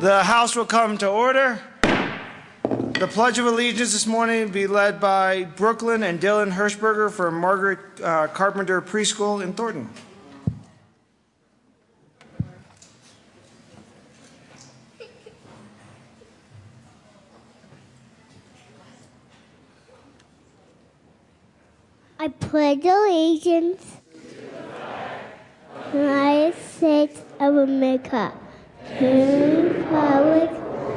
The House will come to order. The Pledge of Allegiance this morning will be led by Brooklyn and Dylan Hirschberger from Margaret Carpenter Preschool in Thornton. I pledge allegiance to the United States of America, to the republic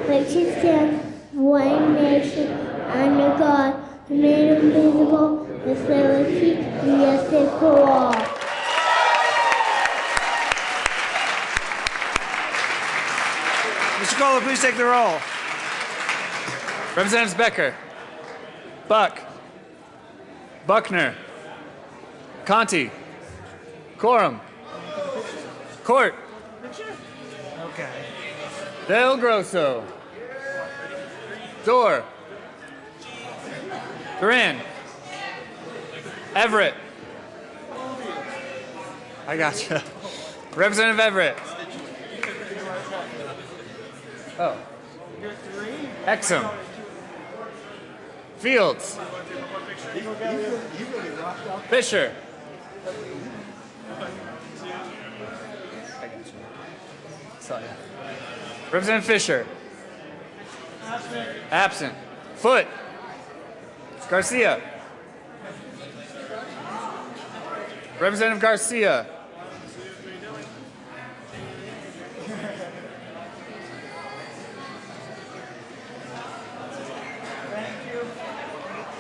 which stands one nation under God, indivisible, with liberty and justice for all. Mr. Kohler, please take the roll. Representatives Becker, Buck, Buckner, Conti, Coram, Court, Okay. Del Grosso, Dorr, Duran, Everett. I gotcha. Representative Everett. Oh. Exum. Fields. Fisher. Saw ya. Representative Fisher. Absent. Foote. Garcia. Representative Garcia.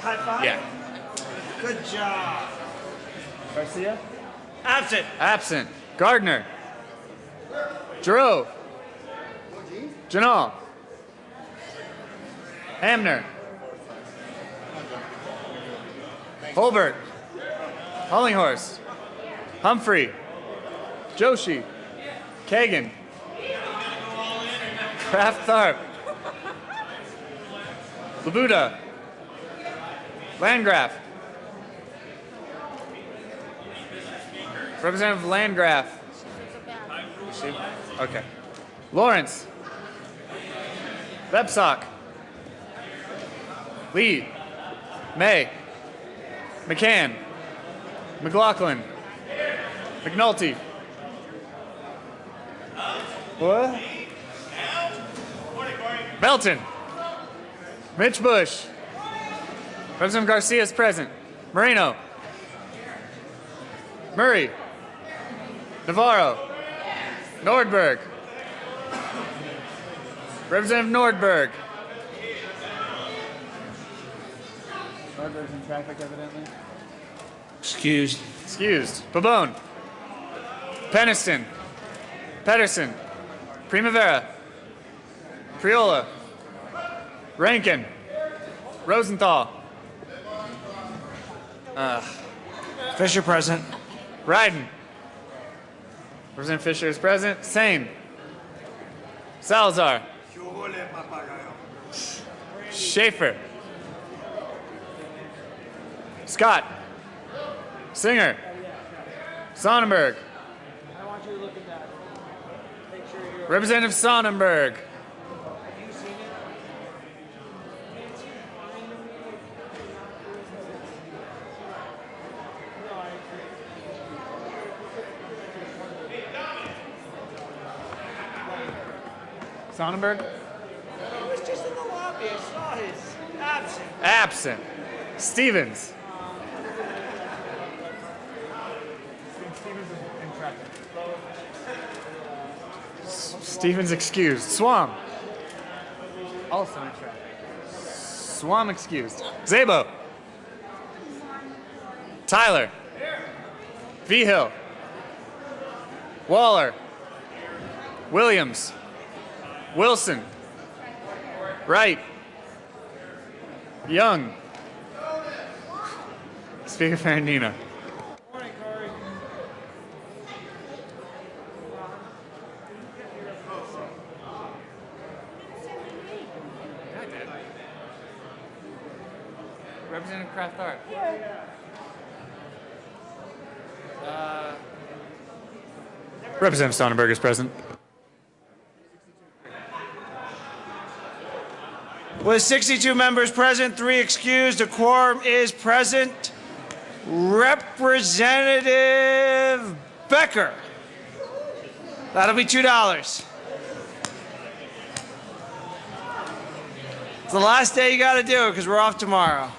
High five? Yeah. Good job. Garcia. Absent. Absent. Gardner. Giroux. Janal. Hamner. Holbert. Hollinghorst. Humphrey. Joshi. Kagan. Kraft Tharp. Labuda. Landgraf. Representative Landgraf. Is she? Okay. Lawrence. Vepsock. Lee. May. McCann. McLaughlin. McNulty. What? Belton. Mitch Bush. Representative Garcia is present. Moreno. Murray. Navarro. Nordberg. Representative Nordberg. Nordberg's in traffic, evidently. Excused. Excused. Babone. Peniston. Pedersen. Primavera. Priola. Rankin. Rosenthal. Fisher present. Ryden. Representative Fisher is present. Sane. Salazar. Schaefer. Scott. Singer. Sonnenberg. Representative Sonnenberg. Sonnenberg? He was just in the lobby. I saw his absent. Absent. Stevens. Stevens excused. Swam. Also in traffic. Swam excused. Zabo. Tyler. Vigil. Waller. Williams. Wilson. Wright. Young. Speaker Ferrandino. Morning, Corey. Representative Kraft Art. Representative Sonnenberg is present. With 62 members present, 3 excused, a quorum is present. Representative Becker. That'll be $2. It's the last day you got to do it because we're off tomorrow.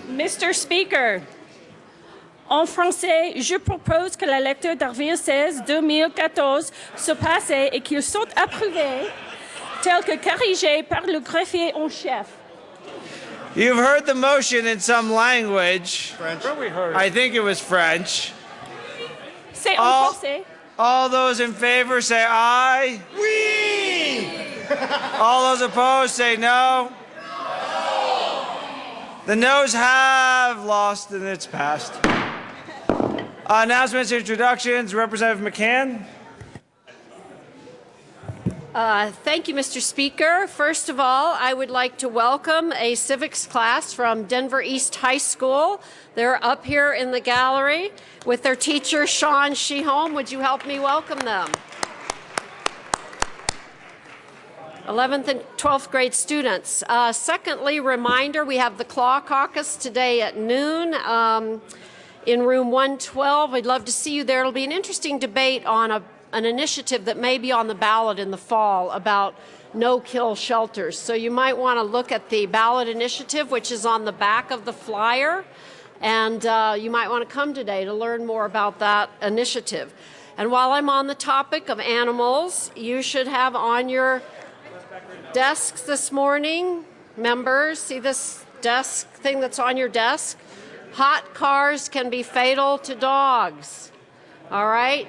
Mr. Speaker, en français, je propose que la lecture d'article 16 2014 se passe et qu'ils soient approuvés tels que corrigés par le greffier en chef. You've heard the motion in some language. French. We heard I think it was French. C'est en All, français. all those in favor say aye. Oui! All those opposed say no. The noes have lost and it's passed. Announcements, introductions. Representative McCann. Thank you, Mr. Speaker. First of all, I would like to welcome a civics class from Denver East High School. They're up here in the gallery with their teacher, Sean Shehome. Would you help me welcome them? 11th and 12th grade students. Secondly, reminder, we have the Claw Caucus today at noon in room 112. We'd love to see you there. It'll be an interesting debate on an initiative that may be on the ballot in the fall about no-kill shelters. So you might want to look at the ballot initiative, which is on the back of the flyer, and you might want to come today to learn more about that initiative. And while I'm on the topic of animals, you should have on your desks this morning, members, see this desk thing that's on your desk? Hot cars can be fatal to dogs, all right?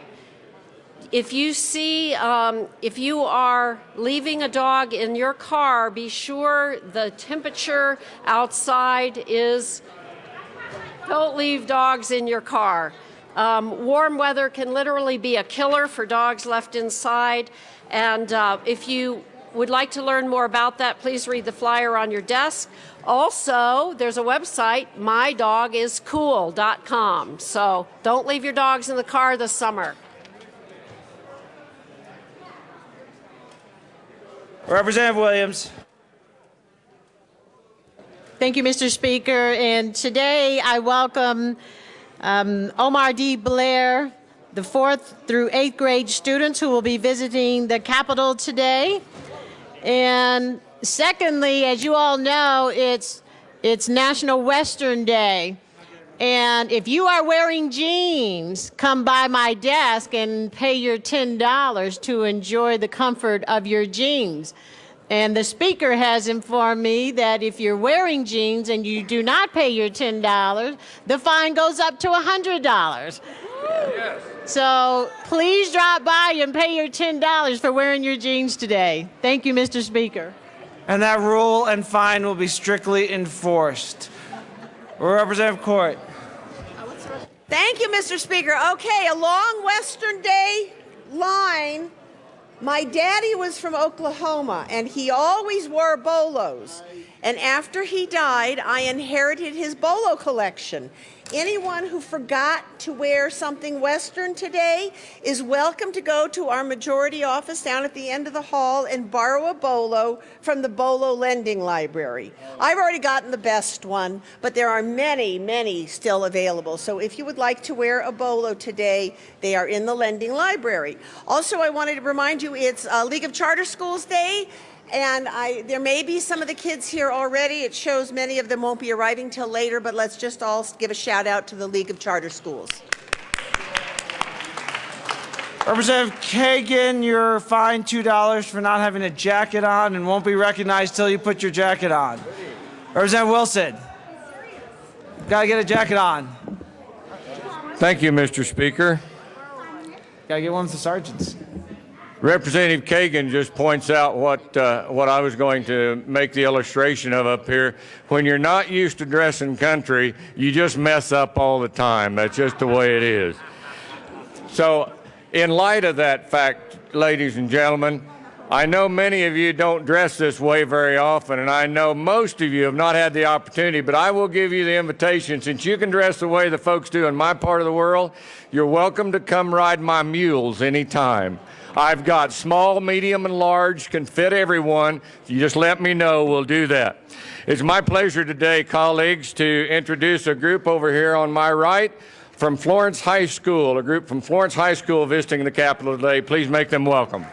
If you see, if you are leaving a dog in your car, be sure the temperature outside is, don't leave dogs in your car. Warm weather can literally be a killer for dogs left inside. And if you would like to learn more about that, please read the flyer on your desk. Also, there's a website, mydogiscool.com. So don't leave your dogs in the car this summer. Representative Williams. Thank you, Mr. Speaker. And today I welcome Omar D. Blair, the 4th through 8th grade students who will be visiting the Capitol today. And secondly, as you all know, it's National Western Day. And if you are wearing jeans, come by my desk and pay your $10 to enjoy the comfort of your jeans. And the speaker has informed me that if you're wearing jeans and you do not pay your $10, the fine goes up to $100. Yes. So please drop by and pay your $10 for wearing your jeans today. Thank you, Mr. Speaker. And that rule and fine will be strictly enforced. Representative Court. Thank you, Mr. Speaker. Okay, a long Western Day line. My daddy was from Oklahoma, and he always wore bolos. And after he died, I inherited his bolo collection. Anyone who forgot to wear something Western today is welcome to go to our majority office down at the end of the hall and borrow a bolo from the Bolo Lending Library. I've already gotten the best one, but there are many, many still available. So if you would like to wear a bolo today, they are in the Lending Library. Also, I wanted to remind you it's League of Charter Schools Day. And there may be some of the kids here already. It shows many of them won't be arriving till later, but let's just all give a shout out to the League of Charter Schools. Representative Kagan, you're fined $2 for not having a jacket on and won't be recognized till you put your jacket on. Representative Wilson, gotta get a jacket on. Thank you, Mr. Speaker. Gotta get one with the sergeants. Representative Kagan just points out what I was going to make the illustration of up here. When you're not used to dressing country, you just mess up all the time. That's just the way it is. So in light of that fact, ladies and gentlemen, I know many of you don't dress this way very often, and I know most of you have not had the opportunity, but I will give you the invitation. Since you can dress the way the folks do in my part of the world, you're welcome to come ride my mules anytime. I've got small, medium, and large, can fit everyone. You just let me know, we'll do that. It's my pleasure today, colleagues, to introduce a group over here on my right from Florence High School, a group from Florence High School visiting the Capitol today. Please make them welcome.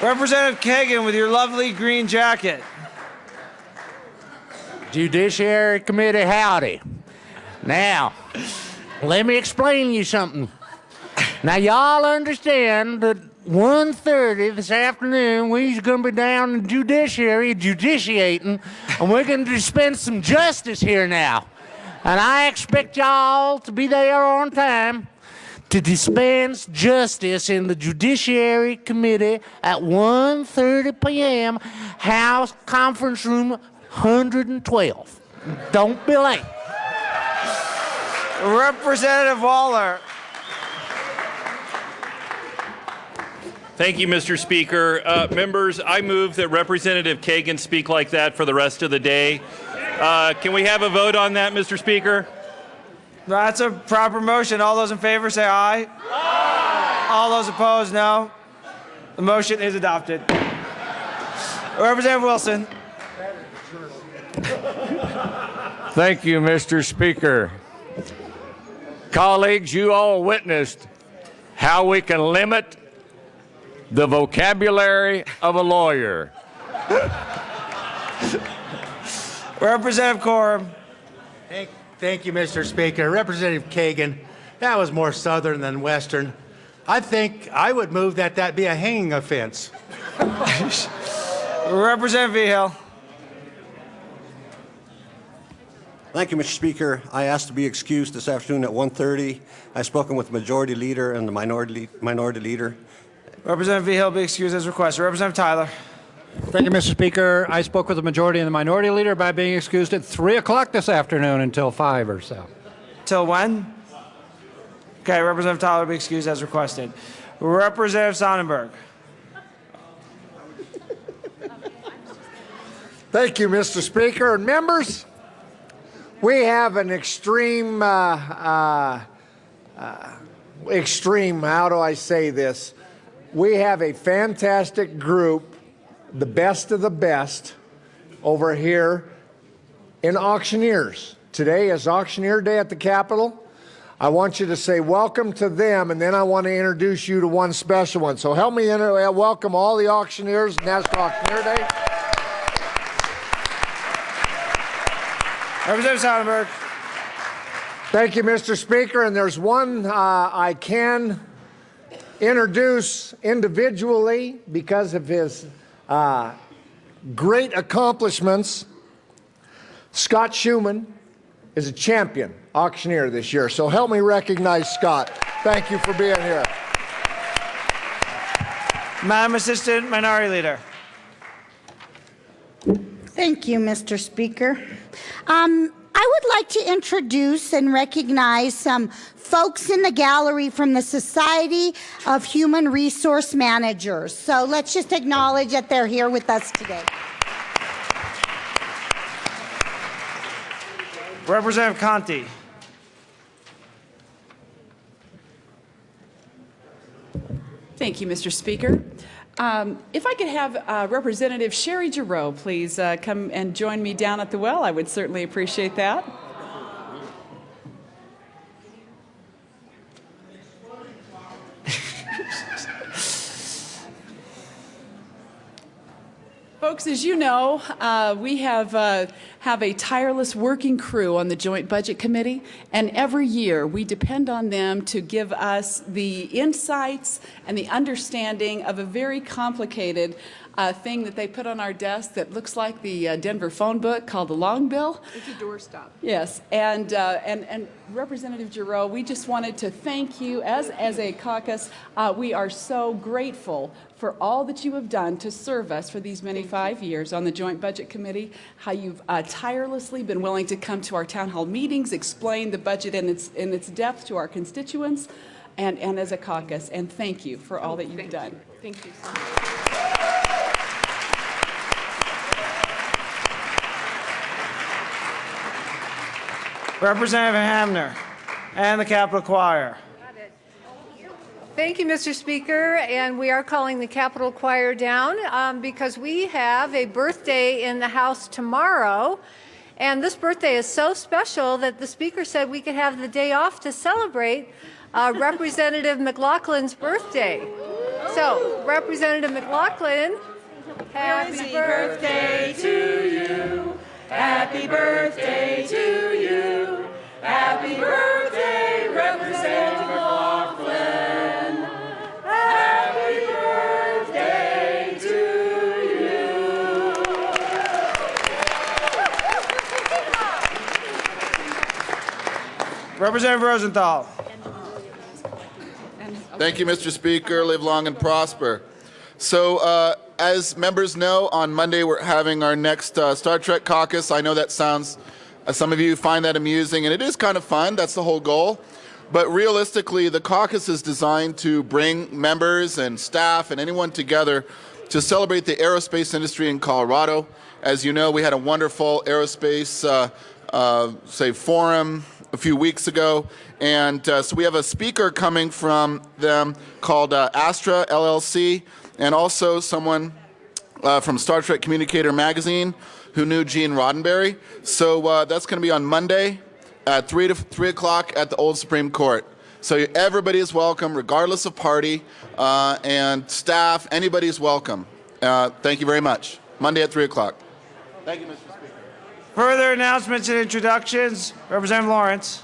Representative Kagan with your lovely green jacket. Judiciary Committee, howdy. Now, let me explain you something. Now, y'all understand that 1:30 this afternoon, we're going to be down in Judiciary, judiciating, and we're going to dispense some justice here now. And I expect y'all to be there on time to dispense justice in the Judiciary Committee at 1:30 p.m., House Conference Room 112. Don't be late. Representative Waller. Thank you, Mr. Speaker. Members, I move that Representative Kagan speak like that for the rest of the day. Can we have a vote on that, Mr. Speaker? That's a proper motion. All those in favor say aye. Aye. All those opposed, no. The motion is adopted. Representative Wilson. Thank you, Mr. Speaker. Colleagues, you all witnessed how we can limit the vocabulary of a lawyer. Representative Coram. Thank you, Mr. Speaker. Representative Kagan, that was more Southern than Western. I think I would move that be a hanging offense. Representative Vigil. Thank you, Mr. Speaker. I asked to be excused this afternoon at 1:30. I've spoken with the Majority Leader and the Minority Leader. Representative Vigil be excused as requested. Representative Tyler. Thank you, Mr. Speaker. I spoke with the Majority and the Minority Leader by being excused at 3 o'clock this afternoon until 5 or so. Till when? Okay, Representative Tyler be excused as requested. Representative Sonnenberg. Thank you, Mr. Speaker. And members, we have an extreme, how do I say this? We have a fantastic group, the best of the best, over here in auctioneers. Today is auctioneer day at the Capitol. I want you to say welcome to them, and then I want to introduce you to one special one. So help me welcome all the auctioneers, National Auctioneer Day. Representative Sonnenberg. Thank you, Mr. Speaker. And there's one I can introduce individually because of his great accomplishments. Scott Schumann is a champion auctioneer this year. So help me recognize Scott. Thank you for being here. Madam Assistant Minority Leader. Thank you, Mr. Speaker. I would like to introduce and recognize some folks in the gallery from the Society of Human Resource Managers. So let's just acknowledge that they're here with us today. Representative Conti. Thank you, Mr. Speaker. If I could have Representative Sherry Giroux please come and join me down at the well, I would certainly appreciate that. Folks, as you know, we have a tireless working crew on the Joint Budget Committee, and every year we depend on them to give us the insights and the understanding of a very complicated thing that they put on our desk that looks like the Denver phone book called the Long Bill. It's a doorstop. Yes, and Representative Giroux, we just wanted to thank you as a caucus. We are so grateful for all that you have done to serve us for these many 5 years on the Joint Budget Committee, how you've tirelessly been willing to come to our town hall meetings, explain the budget in its depth to our constituents, and as a caucus. And thank you for all that you've done. Thank you so much. Representative Hamner and the Capitol Choir. Thank you, Mr. Speaker. And we are calling the Capitol Choir down because we have a birthday in the House tomorrow. And this birthday is so special that the Speaker said we could have the day off to celebrate Representative McLaughlin's birthday. So, Representative McLaughlin, happy birthday to you. Happy birthday to you. Happy birthday, Representative McLaughlin. Happy birthday to you. Representative Rosenthal. Thank you, Mr. Speaker. Live long and prosper. So, as members know, on Monday we're having our next Star Trek caucus. I know that sounds, some of you find that amusing, and it is kind of fun. That's the whole goal. But realistically, the caucus is designed to bring members and staff and anyone together to celebrate the aerospace industry in Colorado. As you know, we had a wonderful aerospace forum a few weeks ago, and so we have a speaker coming from them called Astra LLC, and also someone from Star Trek Communicator magazine who knew Gene Roddenberry. So that's going to be on Monday at 3 o'clock at the Old Supreme Court. So everybody is welcome, regardless of party and staff. Anybody's welcome. Thank you very much. Monday at 3 o'clock. Thank you, Mr. Speaker. Further announcements and introductions. Representative Lawrence.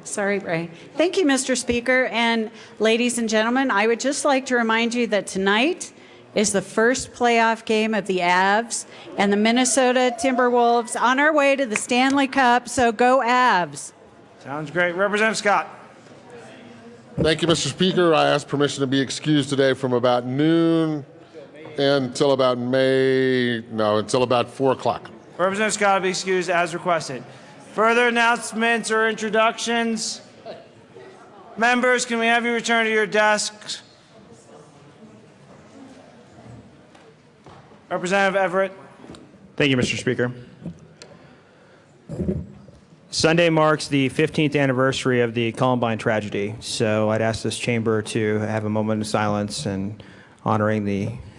Sorry, Ray. Thank you, Mr. Speaker. And ladies and gentlemen, I would just like to remind you that tonight is the first playoff game of the Avs and the Minnesota Timberwolves on our way to the Stanley Cup, so go Avs. Sounds great. Representative Scott. Thank you, Mr. Speaker. I ask permission to be excused today from about noon until about until about 4 o'clock. Representative Scott will be excused as requested. Further announcements or introductions? Members, can we have you return to your desks? Representative Everett. Thank you, Mr. Speaker. Sunday marks the 15th anniversary of the Columbine tragedy, so I'd ask this chamber to have a moment of silence and honoring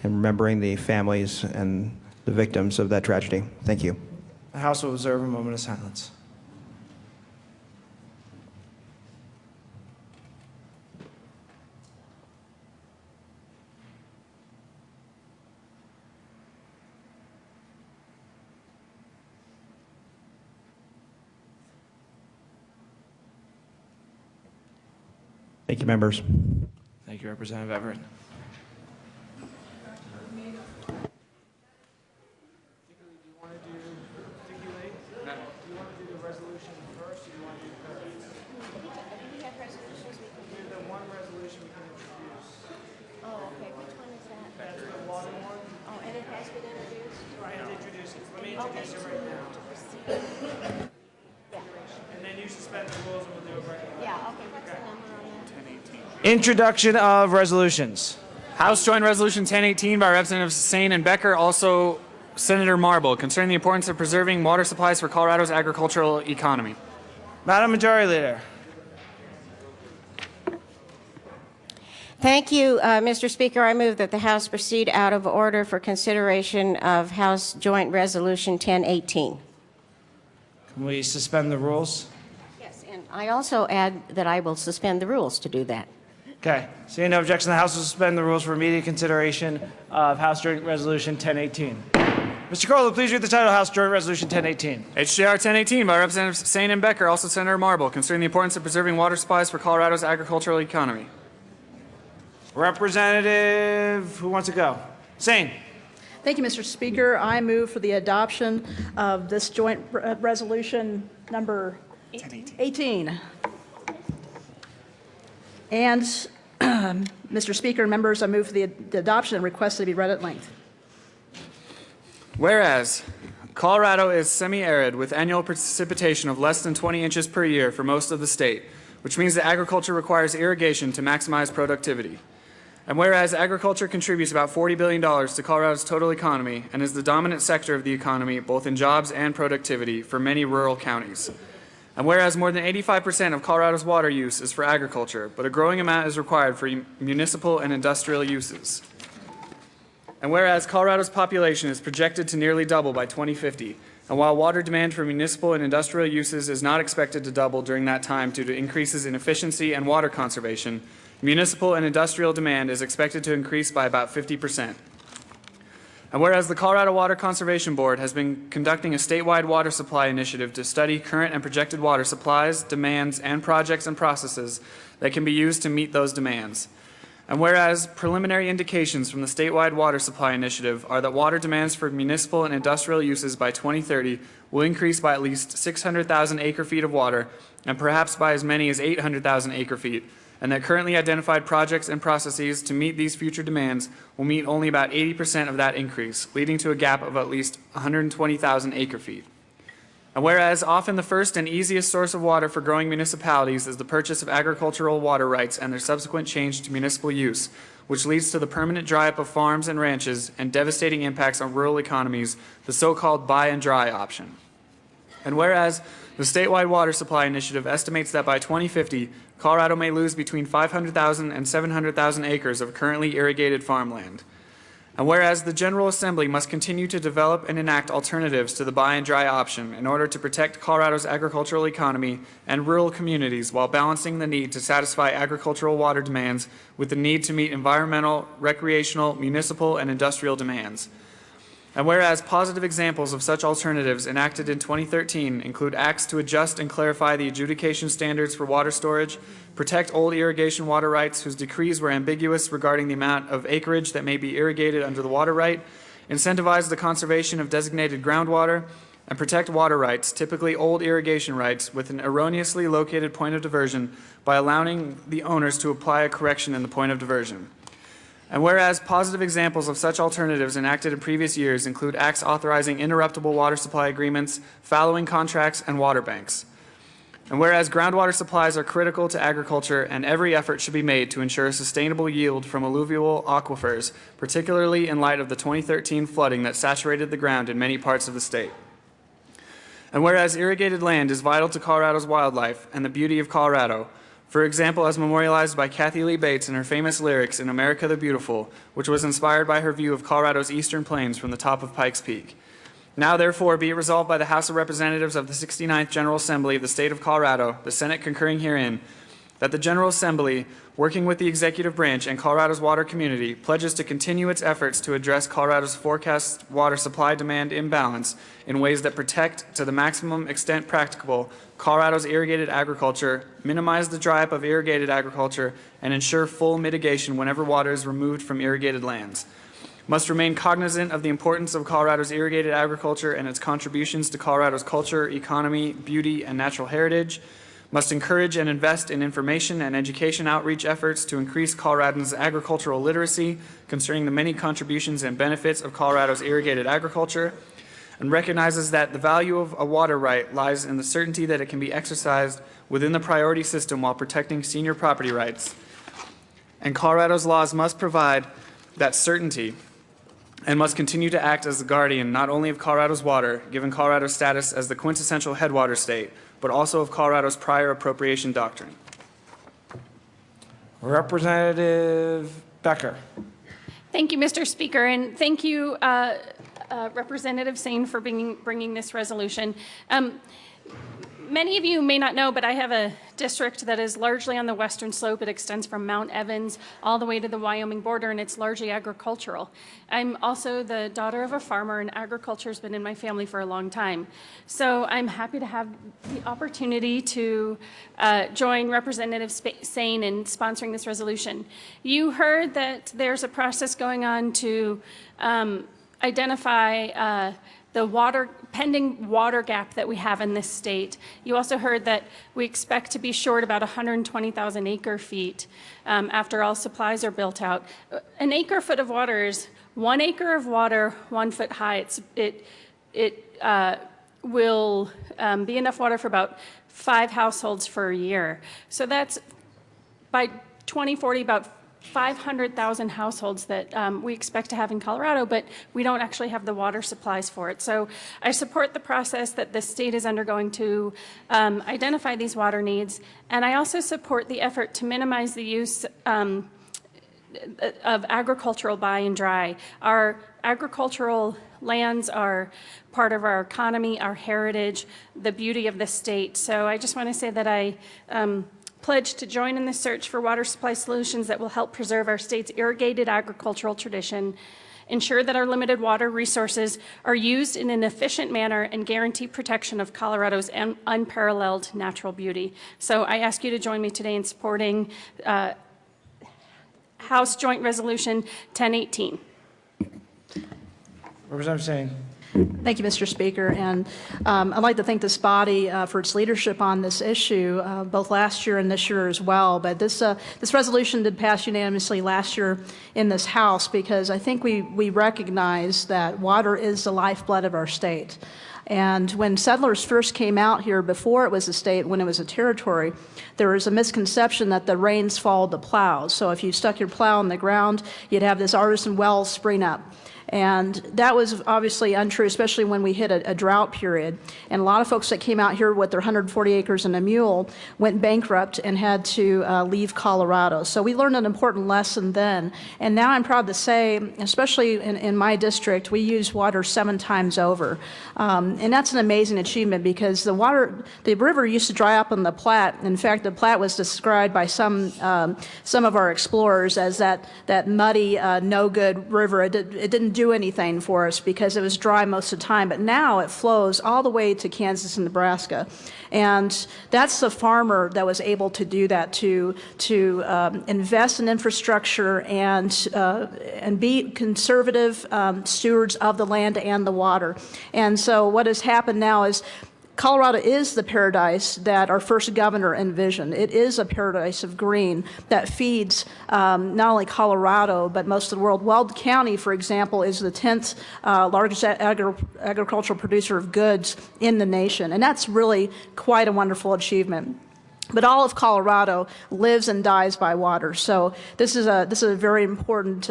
and remembering the families and the victims of that tragedy. Thank you. The House will observe a moment of silence. Thank you, members. Thank you, Representative Everett. Introduction of resolutions. House Joint Resolution 1018 by Representatives Sane and Becker, also Senator Marble, concerning the importance of preserving water supplies for Colorado's agricultural economy. Madam Majority Leader. Thank you, Mr. Speaker. I move that the House proceed out of order for consideration of House Joint Resolution 1018. Can we suspend the rules? Yes, and I also add that I will suspend the rules to do that. Okay. Seeing no objection, the House will suspend the rules for immediate consideration of House Joint Resolution 1018. Mr. Corlo, please read the title of House Joint Resolution 1018. HJR 1018 by Representatives Sane and Becker, also Senator Marble, concerning the importance of preserving water supplies for Colorado's agricultural economy. Representative, who wants to go? Sane. Thank you, Mr. Speaker. I move for the adoption of this joint resolution number 18. And, Mr. Speaker and members, I move for the adoption and request it be read at length. Whereas Colorado is semi-arid with annual precipitation of less than 20 inches per year for most of the state, which means that agriculture requires irrigation to maximize productivity. And whereas agriculture contributes about $40 billion to Colorado's total economy and is the dominant sector of the economy both in jobs and productivity for many rural counties. And whereas more than 85% of Colorado's water use is for agriculture, but a growing amount is required for municipal and industrial uses. And whereas Colorado's population is projected to nearly double by 2050, and while water demand for municipal and industrial uses is not expected to double during that time due to increases in efficiency and water conservation, municipal and industrial demand is expected to increase by about 50%. And whereas the Colorado Water Conservation Board has been conducting a statewide water supply initiative to study current and projected water supplies, demands, and projects and processes that can be used to meet those demands. And whereas preliminary indications from the statewide water supply initiative are that water demands for municipal and industrial uses by 2030 will increase by at least 600,000 acre-feet of water and perhaps by as many as 800,000 acre-feet, and that currently identified projects and processes to meet these future demands will meet only about 80% of that increase, leading to a gap of at least 120,000 acre-feet. And whereas often the first and easiest source of water for growing municipalities is the purchase of agricultural water rights and their subsequent change to municipal use, which leads to the permanent dry-up of farms and ranches and devastating impacts on rural economies, the so-called buy and dry option. And whereas the statewide water supply initiative estimates that by 2050, Colorado may lose between 500,000 and 700,000 acres of currently irrigated farmland. And whereas the General Assembly must continue to develop and enact alternatives to the buy and dry option in order to protect Colorado's agricultural economy and rural communities while balancing the need to satisfy agricultural water demands with the need to meet environmental, recreational, municipal, and industrial demands. And whereas positive examples of such alternatives enacted in 2013 include acts to adjust and clarify the adjudication standards for water storage, protect old irrigation water rights whose decrees were ambiguous regarding the amount of acreage that may be irrigated under the water right, incentivize the conservation of designated groundwater, and protect water rights, typically old irrigation rights, with an erroneously located point of diversion by allowing the owners to apply a correction in the point of diversion. And whereas positive examples of such alternatives enacted in previous years include acts authorizing interruptible water supply agreements, fallowing contracts, and water banks. And whereas groundwater supplies are critical to agriculture and every effort should be made to ensure sustainable yield from alluvial aquifers, particularly in light of the 2013 flooding that saturated the ground in many parts of the state. And whereas irrigated land is vital to Colorado's wildlife and the beauty of Colorado, for example, as memorialized by Kathy Lee Bates in her famous lyrics in America the Beautiful, which was inspired by her view of Colorado's eastern plains from the top of Pikes Peak. Now, therefore, be it resolved by the House of Representatives of the 69th General Assembly of the State of Colorado, the Senate concurring herein, that the General Assembly, working with the executive branch and Colorado's water community, pledges to continue its efforts to address Colorado's forecast water supply-demand imbalance in ways that protect, to the maximum extent practicable, Colorado's irrigated agriculture, minimize the dry-up of irrigated agriculture, and ensure full mitigation whenever water is removed from irrigated lands. Must remain cognizant of the importance of Colorado's irrigated agriculture and its contributions to Colorado's culture, economy, beauty, and natural heritage. Must encourage and invest in information and education outreach efforts to increase Coloradans' agricultural literacy concerning the many contributions and benefits of Colorado's irrigated agriculture, and recognizes that the value of a water right lies in the certainty that it can be exercised within the priority system while protecting senior property rights. And Colorado's laws must provide that certainty and must continue to act as the guardian not only of Colorado's water, given Colorado's status as the quintessential headwater state, but also of Colorado's prior appropriation doctrine. Representative Becker. Thank you, Mr. Speaker, and thank you, Representative Sain, for bringing this resolution. Many of you may not know, but I have a district that is largely on the western slope. It extends from Mount Evans all the way to the Wyoming border, and it's largely agricultural. I'm also the daughter of a farmer, and agriculture has been in my family for a long time. So I'm happy to have the opportunity to join Representative Sain in sponsoring this resolution. You heard that there's a process going on to identify the pending water gap that we have in this state. You also heard that we expect to be short about 120,000 acre-feet after all supplies are built out. An acre-foot of water is 1 acre of water, 1 foot high. will be enough water for about 5 households for a year. So that's by 2040 about 500,000 households that we expect to have in Colorado, but we don't actually have the water supplies for it. So I support the process that the state is undergoing to identify these water needs, and I also support the effort to minimize the use of agricultural buy and dry. Our agricultural lands are part of our economy, our heritage, the beauty of the state. So I just want to say that I pledge to join in the search for water supply solutions that will help preserve our state's irrigated agricultural tradition, ensure that our limited water resources are used in an efficient manner, and guarantee protection of Colorado's unparalleled natural beauty. So I ask you to join me today in supporting House Joint Resolution 1018. Representative Singh. Thank you, Mr. Speaker. And I'd like to thank this body for its leadership on this issue, both last year and this year as well. But this resolution did pass unanimously last year in this House because I think we recognize that water is the lifeblood of our state. And when settlers first came out here, before it was a state, when it was a territory, there was a misconception that the rains followed the plows. So if you stuck your plow in the ground, you'd have this artesian well spring up. And that was obviously untrue, especially when we hit a drought period. And a lot of folks that came out here with their 140 acres and a mule went bankrupt and had to leave Colorado. So we learned an important lesson then. And now I'm proud to say, especially in my district, we use water 7 times over. And that's an amazing achievement because the river used to dry up on the Platte. In fact, the Platte was described by some of our explorers as that muddy, no-good river. It didn't do anything for us because it was dry most of the time, but now it flows all the way to Kansas and Nebraska. And that's the farmer that was able to do that, to invest in infrastructure and be conservative stewards of the land and the water. And so what has happened now is Colorado is the paradise that our first governor envisioned. It is a paradise of green that feeds not only Colorado, but most of the world. Weld County, for example, is the 10th largest agricultural producer of goods in the nation. And that's really quite a wonderful achievement. But all of Colorado lives and dies by water. So this is a very important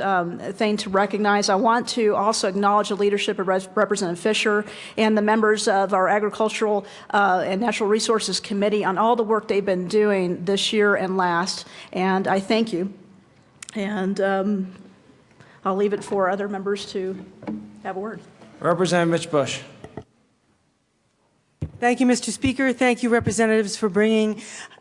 thing to recognize. I want to also acknowledge the leadership of Representative Fisher and the members of our Agricultural and Natural Resources Committee on all the work they've been doing this year and last. And I thank you. And I'll leave it for other members to have a word. Representative Mitch Bush. Thank you, Mr. Speaker. Thank you, representatives, for bringing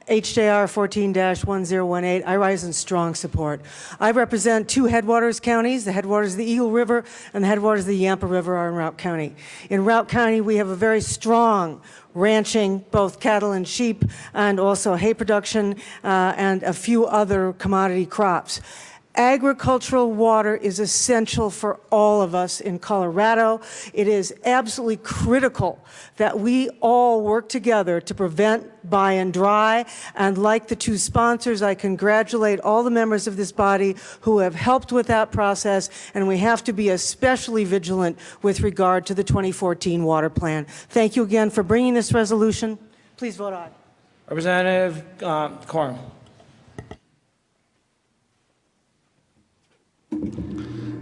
HJR 14-1018. I rise in strong support. I represent 2 headwaters counties. The headwaters of the Eagle River and the headwaters of the Yampa River are in Routt County. In Routt County, we have a very strong ranching, both cattle and sheep, and also hay production and a few other commodity crops. Agricultural water is essential for all of us in Colorado. It is absolutely critical that we all work together to prevent buy and dry. And like the 2 sponsors, I congratulate all the members of this body who have helped with that process. And we have to be especially vigilant with regard to the 2014 water plan. Thank you again for bringing this resolution. Please vote aye. Representative Quorum.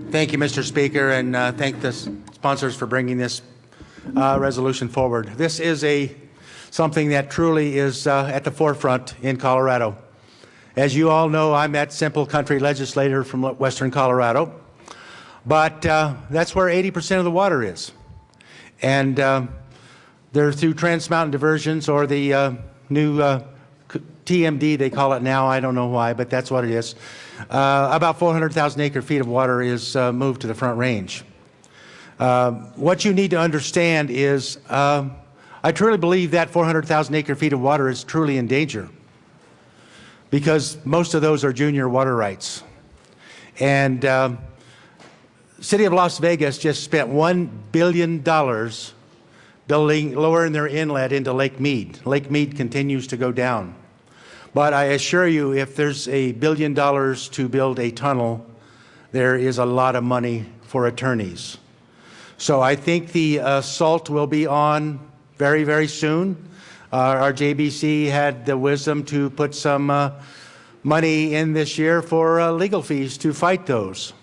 Thank you, Mr. Speaker, and thank the sponsors for bringing this resolution forward. This is something that truly is at the forefront in Colorado. As you all know, I'm that simple country legislator from western Colorado, but that's where 80% of the water is. And they're through Trans Mountain diversions or the new TMD, they call it now. I don't know why, but that's what it is. About 400,000 acre-feet of water is moved to the Front Range. What you need to understand is I truly believe that 400,000 acre-feet of water is truly in danger because most of those are junior water rights. And City of Las Vegas just spent $1 billion lowering their inlet into Lake Mead. Lake Mead continues to go down. But I assure you, if there's $1 billion to build a tunnel, there is a lot of money for attorneys. So I think the assault will be on very, very soon. Our JBC had the wisdom to put some money in this year for legal fees to fight those.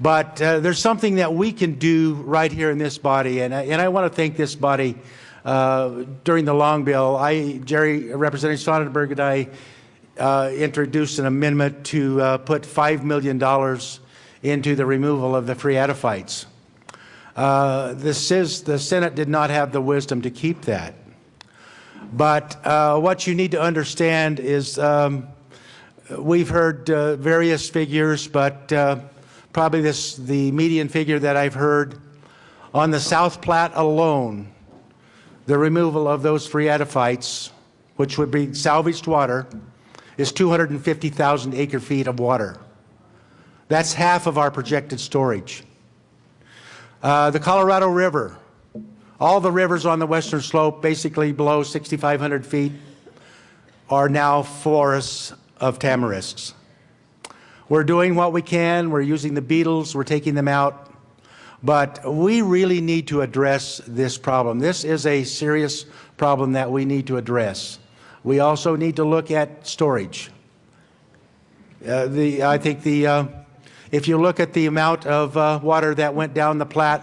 But there's something that we can do right here in this body, and I want to thank this body. During the long bill, Representative Sonnenberg and I introduced an amendment to put $5 million into the removal of the phreatophytes. The Senate did not have the wisdom to keep that. But what you need to understand is we've heard various figures, but probably the median figure that I've heard on the South Platte alone, the removal of those phreatophytes, which would be salvaged water, is 250,000 acre-feet of water. That's half of our projected storage. The Colorado River, all the rivers on the western slope, basically below 6,500 feet, are now forests of tamarisks. We're doing what we can. We're using the beetles. We're taking them out. But we really need to address this problem. This is a serious problem that we need to address. We also need to look at storage. I think if you look at the amount of water that went down the Platte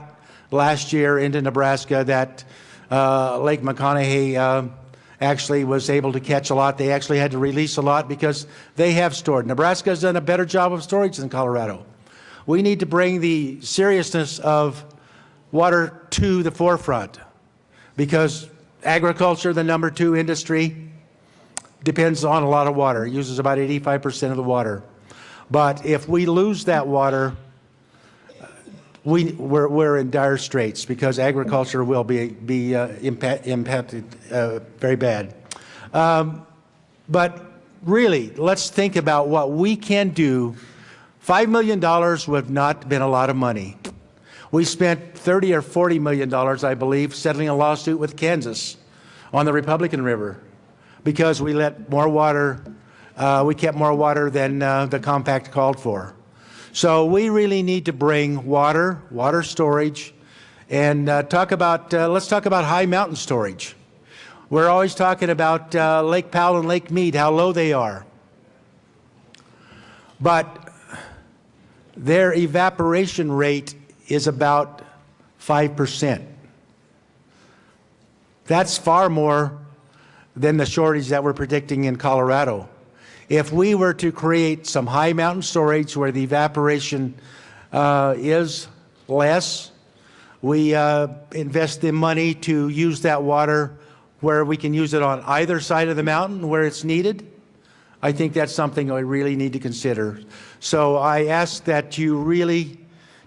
last year into Nebraska, that Lake McConaughey actually was able to catch a lot. They actually had to release a lot because they have stored. Nebraska has done a better job of storage than Colorado. We need to bring the seriousness of water to the forefront because agriculture, the number 2 industry, depends on a lot of water. It uses about 85% of the water. But if we lose that water, we're in dire straits because agriculture will be impacted very bad. But really, let's think about what we can do. $5 million would not have been a lot of money. We spent $30 or $40 million, I believe, settling a lawsuit with Kansas on the Republican River because we let more water, we kept more water than the compact called for. So we really need to bring water storage, and let's talk about high mountain storage. We're always talking about Lake Powell and Lake Mead, how low they are. But their evaporation rate is about 5%. That's far more than the shortage that we're predicting in Colorado. If we were to create some high mountain storage where the evaporation is less, we invest the money to use that water where we can use it on either side of the mountain where it's needed, I think that's something we really need to consider. So I ask that you really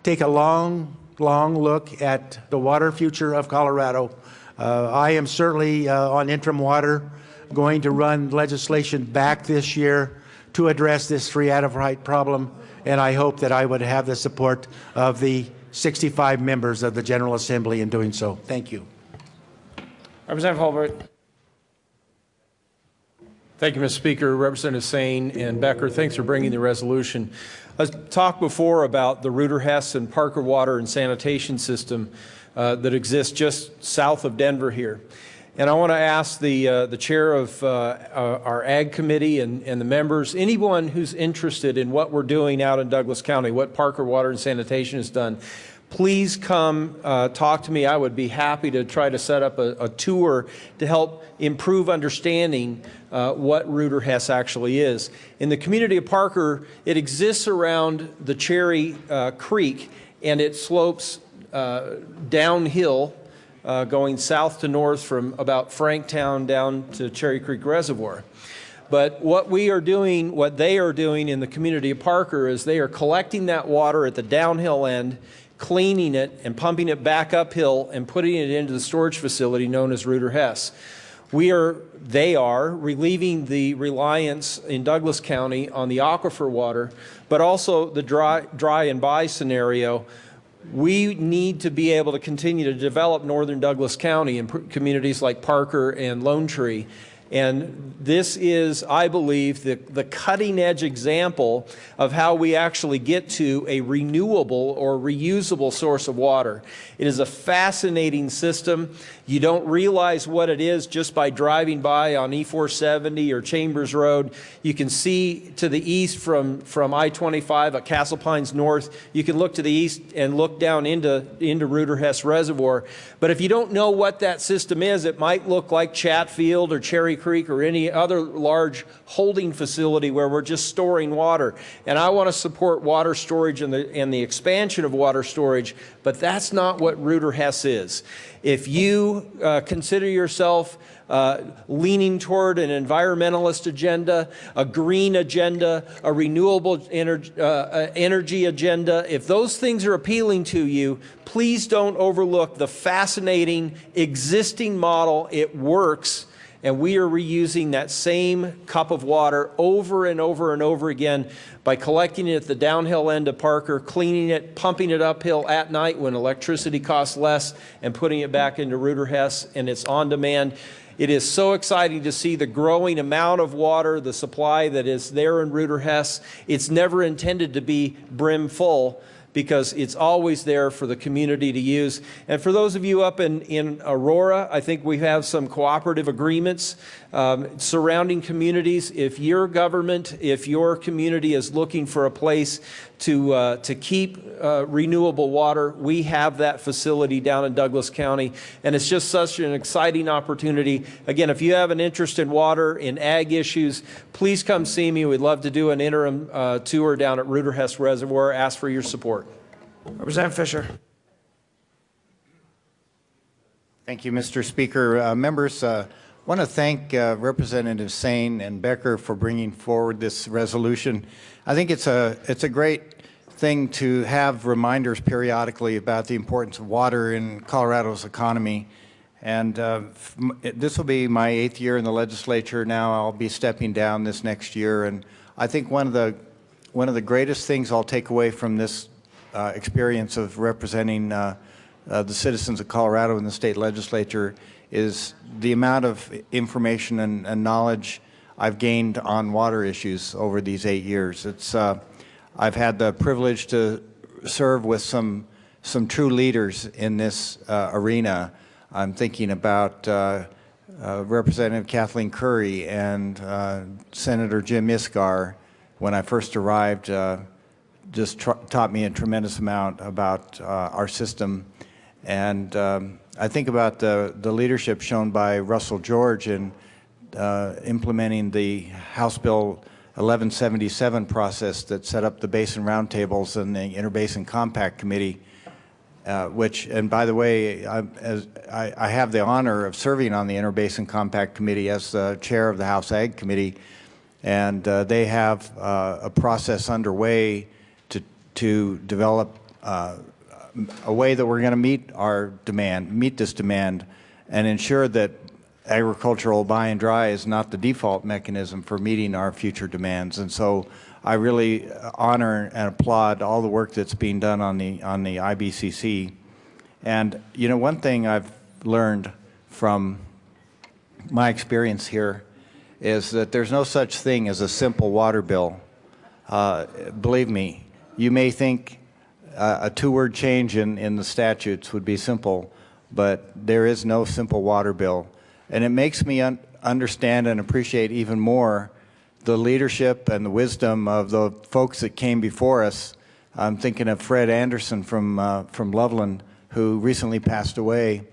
take a long look at the water future of Colorado. I am certainly on interim water going to run legislation back this year to address this phreatophyte problem, and I hope that I would have the support of the 65 members of the General Assembly in doing so. Thank you. Representative Holbert. Thank you, Mr. Speaker. Representative Sane and Becker, thanks for bringing the resolution. I talked before about the Reuter-Hess and Parker water and sanitation system that exists just south of Denver here. And I want to ask the chair of our Ag Committee and the members, anyone who's interested in what we're doing out in Douglas County, what Parker Water and Sanitation has done, please come talk to me. I would be happy to try to set up a tour to help improve understanding what Reuter-Hess actually is. In the community of Parker, it exists around the Cherry Creek, and it slopes downhill going south to north from about Franktown down to Cherry Creek Reservoir. But what we are doing, what they are doing in the community of Parker is they are collecting that water at the downhill end, cleaning it and pumping it back uphill and putting it into the storage facility known as Reuter-Hess. They are relieving the reliance in Douglas County on the aquifer water, but also the dry and buy scenario. We need to be able to continue to develop northern Douglas County in communities like Parker and Lone Tree. And this is, I believe, the cutting edge example of how we actually get to a renewable or reusable source of water. It is a fascinating system. You don't realize what it is just by driving by on E470 or Chambers Road. You can see to the east from I-25 at Castle Pines North. You can look to the east and look down into Ruder-Hess Reservoir. But if you don't know what that system is, it might look like Chatfield or Cherry Creek or any other large holding facility where we're just storing water. And I want to support water storage and the expansion of water storage, but that's not what Ruder-Hess is. If you consider yourself leaning toward an environmentalist agenda, a green agenda, a renewable energy agenda, if those things are appealing to you, please don't overlook the fascinating existing model. It works. And we are reusing that same cup of water over and over and over again by collecting it at the downhill end of Parker, cleaning it, pumping it uphill at night when electricity costs less, and putting it back into Ruder-Hess, and it's on demand. It is so exciting to see the growing amount of water, the supply that is there in Ruder-Hess. It's never intended to be brim full, because it's always there for the community to use. And for those of you up in Aurora, I think we have some cooperative agreements surrounding communities. If your government, if your community is looking for a place to keep renewable water, we have that facility down in Douglas County, and it's just such an exciting opportunity. Again, if you have an interest in water, in ag issues, please come see me. We'd love to do an interim tour down at Ruder-Hess Reservoir. Ask for your support. Representative Fisher. Thank you, Mr. Speaker. Members, I want to thank Representatives Sain and Becker for bringing forward this resolution. I think it's a great thing to have reminders periodically about the importance of water in Colorado's economy. And this will be my 8th year in the legislature now. I'll be stepping down this next year. And I think one of the greatest things I'll take away from this experience of representing the citizens of Colorado in the state legislature is the amount of information and knowledge I've gained on water issues over these 8 years. I've had the privilege to serve with some true leaders in this arena. I'm thinking about Representative Kathleen Curry and Senator Jim Iskar. When I first arrived, just taught me a tremendous amount about our system. And I think about the leadership shown by Russell George in implementing the House Bill 1177 process that set up the Basin Roundtables and the Interbasin Compact Committee, which, and by the way, I have the honor of serving on the Interbasin Compact Committee as the chair of the House Ag Committee, and they have a process underway to develop a way that we're going to meet this demand, and ensure that agricultural buy and dry is not the default mechanism for meeting our future demands. And so I really honor and applaud all the work that's being done on the IBCC. And you know, one thing I've learned from my experience here is that there's no such thing as a simple water bill. Believe me, you may think a two-word change in the statutes would be simple, but there is no simple water bill. And it makes me understand and appreciate even more the leadership and the wisdom of the folks that came before us. I'm thinking of Fred Anderson from Loveland, who recently passed away.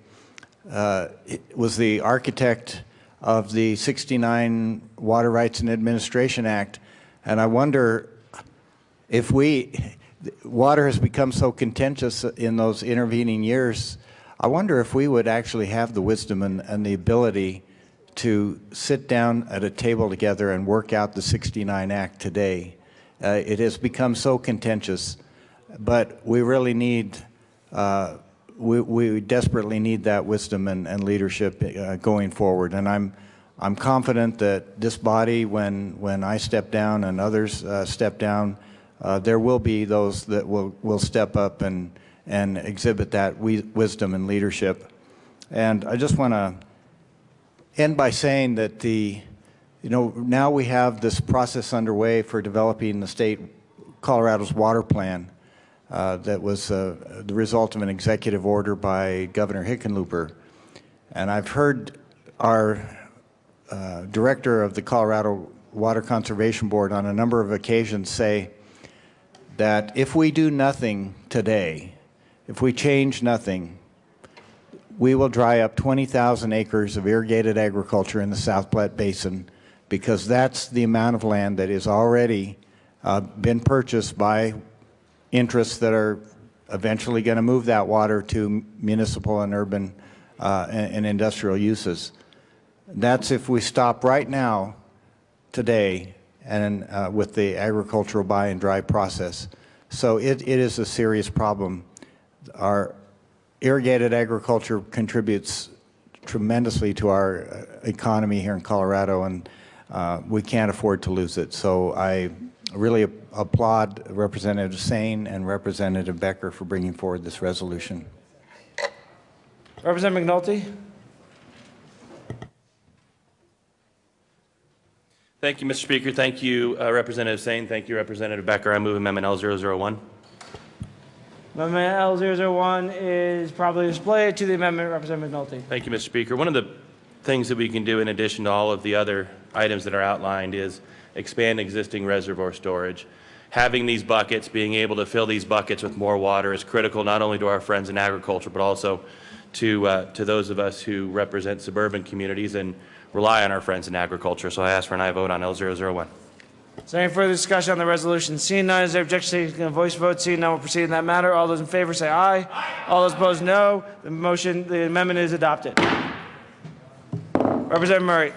Was the architect of the '69 Water Rights and Administration Act. And I wonder if water has become so contentious in those intervening years, I wonder if we would actually have the wisdom and the ability to sit down at a table together and work out the '69 Act today. It has become so contentious, but we really need, we desperately need that wisdom and leadership going forward. And I'm confident that this body, when I step down and others step down, there will be those that will step up and exhibit that wisdom and leadership. And I just want to end by saying that now we have this process underway for developing the state Colorado's water plan that was the result of an executive order by Governor Hickenlooper. And I've heard our director of the Colorado Water Conservation Board on a number of occasions say that if we do nothing today, if we change nothing, we will dry up 20,000 acres of irrigated agriculture in the South Platte Basin, because that's the amount of land that is already been purchased by interests that are eventually going to move that water to municipal and urban and industrial uses. That's if we stop right now, today, and with the agricultural buy and dry process. So it is a serious problem. Our irrigated agriculture contributes tremendously to our economy here in Colorado, and we can't afford to lose it. So I really applaud Representative Sane and Representative Becker for bringing forward this resolution. Representative McNulty. Thank you, Mr. Speaker. Thank you, Representative Sane. Thank you, Representative Becker. I move Amendment L001. Amendment L001 is properly displayed. To the amendment, Representative McNulty. Thank you, Mr. Speaker. One of the things that we can do in addition to all of the other items that are outlined is expand existing reservoir storage. Having these buckets, being able to fill these buckets with more water is critical not only to our friends in agriculture, but also to those of us who represent suburban communities and rely on our friends in agriculture. So I ask for an aye vote on L001. Is there any further discussion on the resolution? Seeing none, is there objection to taking a voice vote? Seeing none, we'll proceed in that matter. All those in favor say aye. Aye. All those opposed, no. The amendment is adopted. Representative Murray.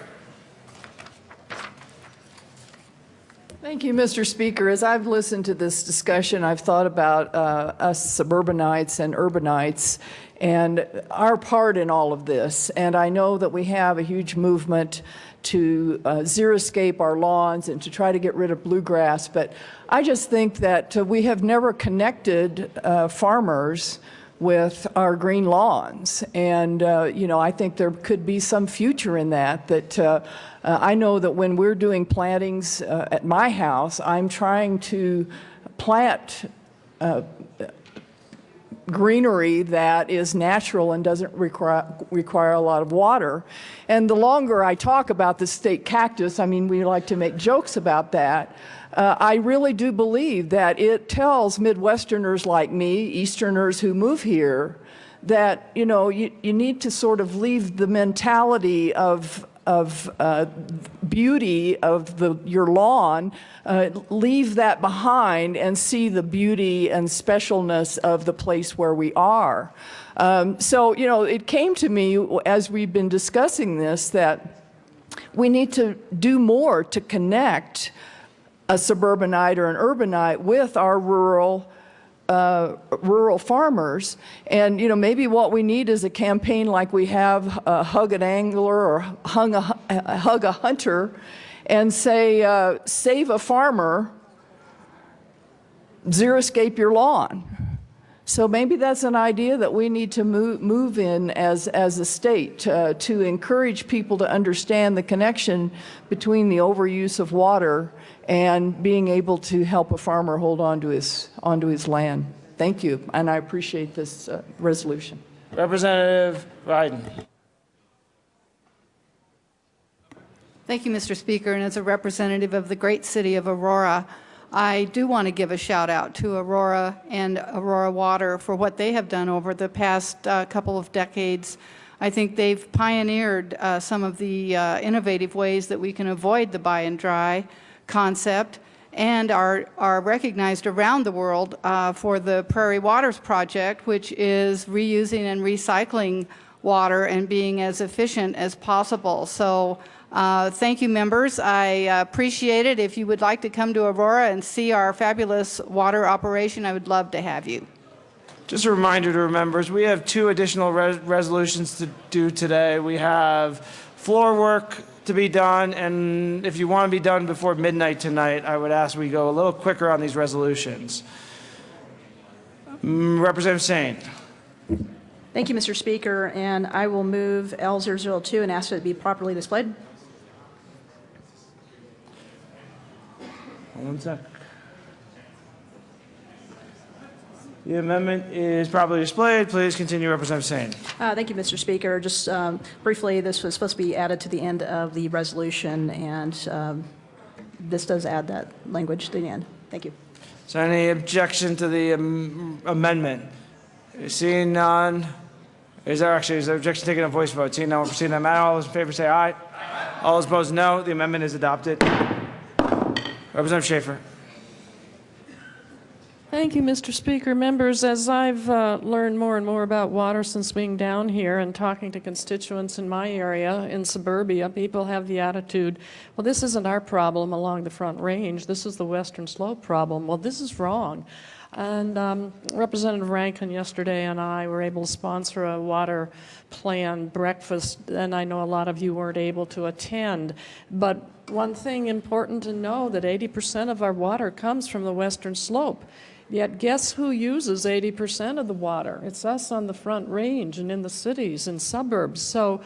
Thank you, Mr. Speaker. As I've listened to this discussion, I've thought about us suburbanites and urbanites and our part in all of this. And I know that we have a huge movement to xeriscape our lawns and to try to get rid of bluegrass. But I just think that we have never connected farmers with our green lawns. And, I think there could be some future in that, I know that when we're doing plantings at my house, I'm trying to plant greenery that is natural and doesn't require a lot of water. And the longer I talk about the state cactus, I mean, we like to make jokes about that. I really do believe that it tells Midwesterners like me, Easterners who move here, that, you need to sort of leave the mentality of beauty of your lawn, leave that behind and see the beauty and specialness of the place where we are. It came to me as we've been discussing this that we need to do more to connect a suburbanite or an urbanite with our rural farmers. And, maybe what we need is a campaign like we have Hug an Angler or Hug a Hunter and say, save a farmer, xeriscape your lawn. So maybe that's an idea that we need to move in as a state to encourage people to understand the connection between the overuse of water and being able to help a farmer hold on to his land. Thank you, and I appreciate this resolution. Representative Wyden. Thank you, Mr. Speaker. And as a representative of the great city of Aurora, I do want to give a shout out to Aurora and Aurora Water for what they have done over the past couple of decades. I think they've pioneered some of the innovative ways that we can avoid the buy and dry concept, and are recognized around the world for the Prairie Waters Project, which is reusing and recycling water and being as efficient as possible. So thank you, members. I appreciate it. If you would like to come to Aurora and see our fabulous water operation, I would love to have you. Just a reminder to members, we have two additional resolutions to do today. We have floor work to be done, and if you want to be done before midnight tonight, I would ask we go a little quicker on these resolutions. Representative Sane. Thank you, Mr. Speaker, and I will move L002 and ask that it be properly displayed. One sec. The amendment is properly displayed. Please continue, Representative Sane. Thank you, Mr. Speaker. Just briefly, this was supposed to be added to the end of the resolution, and this does add that language to the end. Thank you. Is there any objection to the amendment? Seeing none. Is there objection taken a voice vote? Seeing none, we'll proceed on that matter. All those in favor say aye. Aye. All those opposed, no. The amendment is adopted. Representative Schaefer. Thank you, Mr. Speaker. Members, as I've learned more and more about water since being down here and talking to constituents in my area, in suburbia, people have the attitude, well, this isn't our problem along the Front Range. This is the Western Slope problem. Well, this is wrong. And Representative Rankin yesterday and I were able to sponsor a water plan breakfast, and I know a lot of you weren't able to attend. But one thing important to know, that 80% of our water comes from the Western Slope. Yet guess who uses 80% of the water? It's us on the Front Range and in the cities and suburbs. So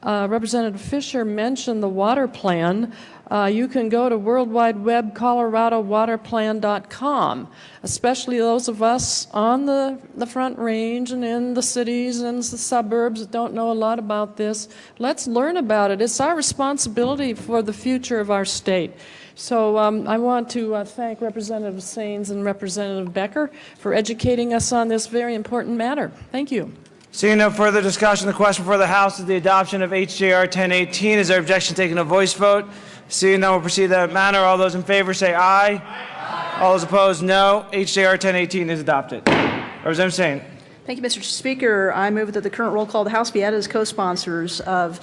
Representative Fisher mentioned the water plan. You can go to World Wide Web coloradowaterplan.com, especially those of us on the Front Range and in the cities and the suburbs that don't know a lot about this. Let's learn about it. It's our responsibility for the future of our state. So I want to thank Representative Saines and Representative Becker for educating us on this very important matter. Thank you. Seeing no further discussion, the question before the House is the adoption of HJR 1018. Is there objection taken a voice vote? Seeing none, we'll proceed in that manner. All those in favor say aye. Aye. All those opposed, no. HJR 1018 is adopted. Representative Sain. Thank you, Mr. Speaker. I move that the current roll call of the House be added as co-sponsors of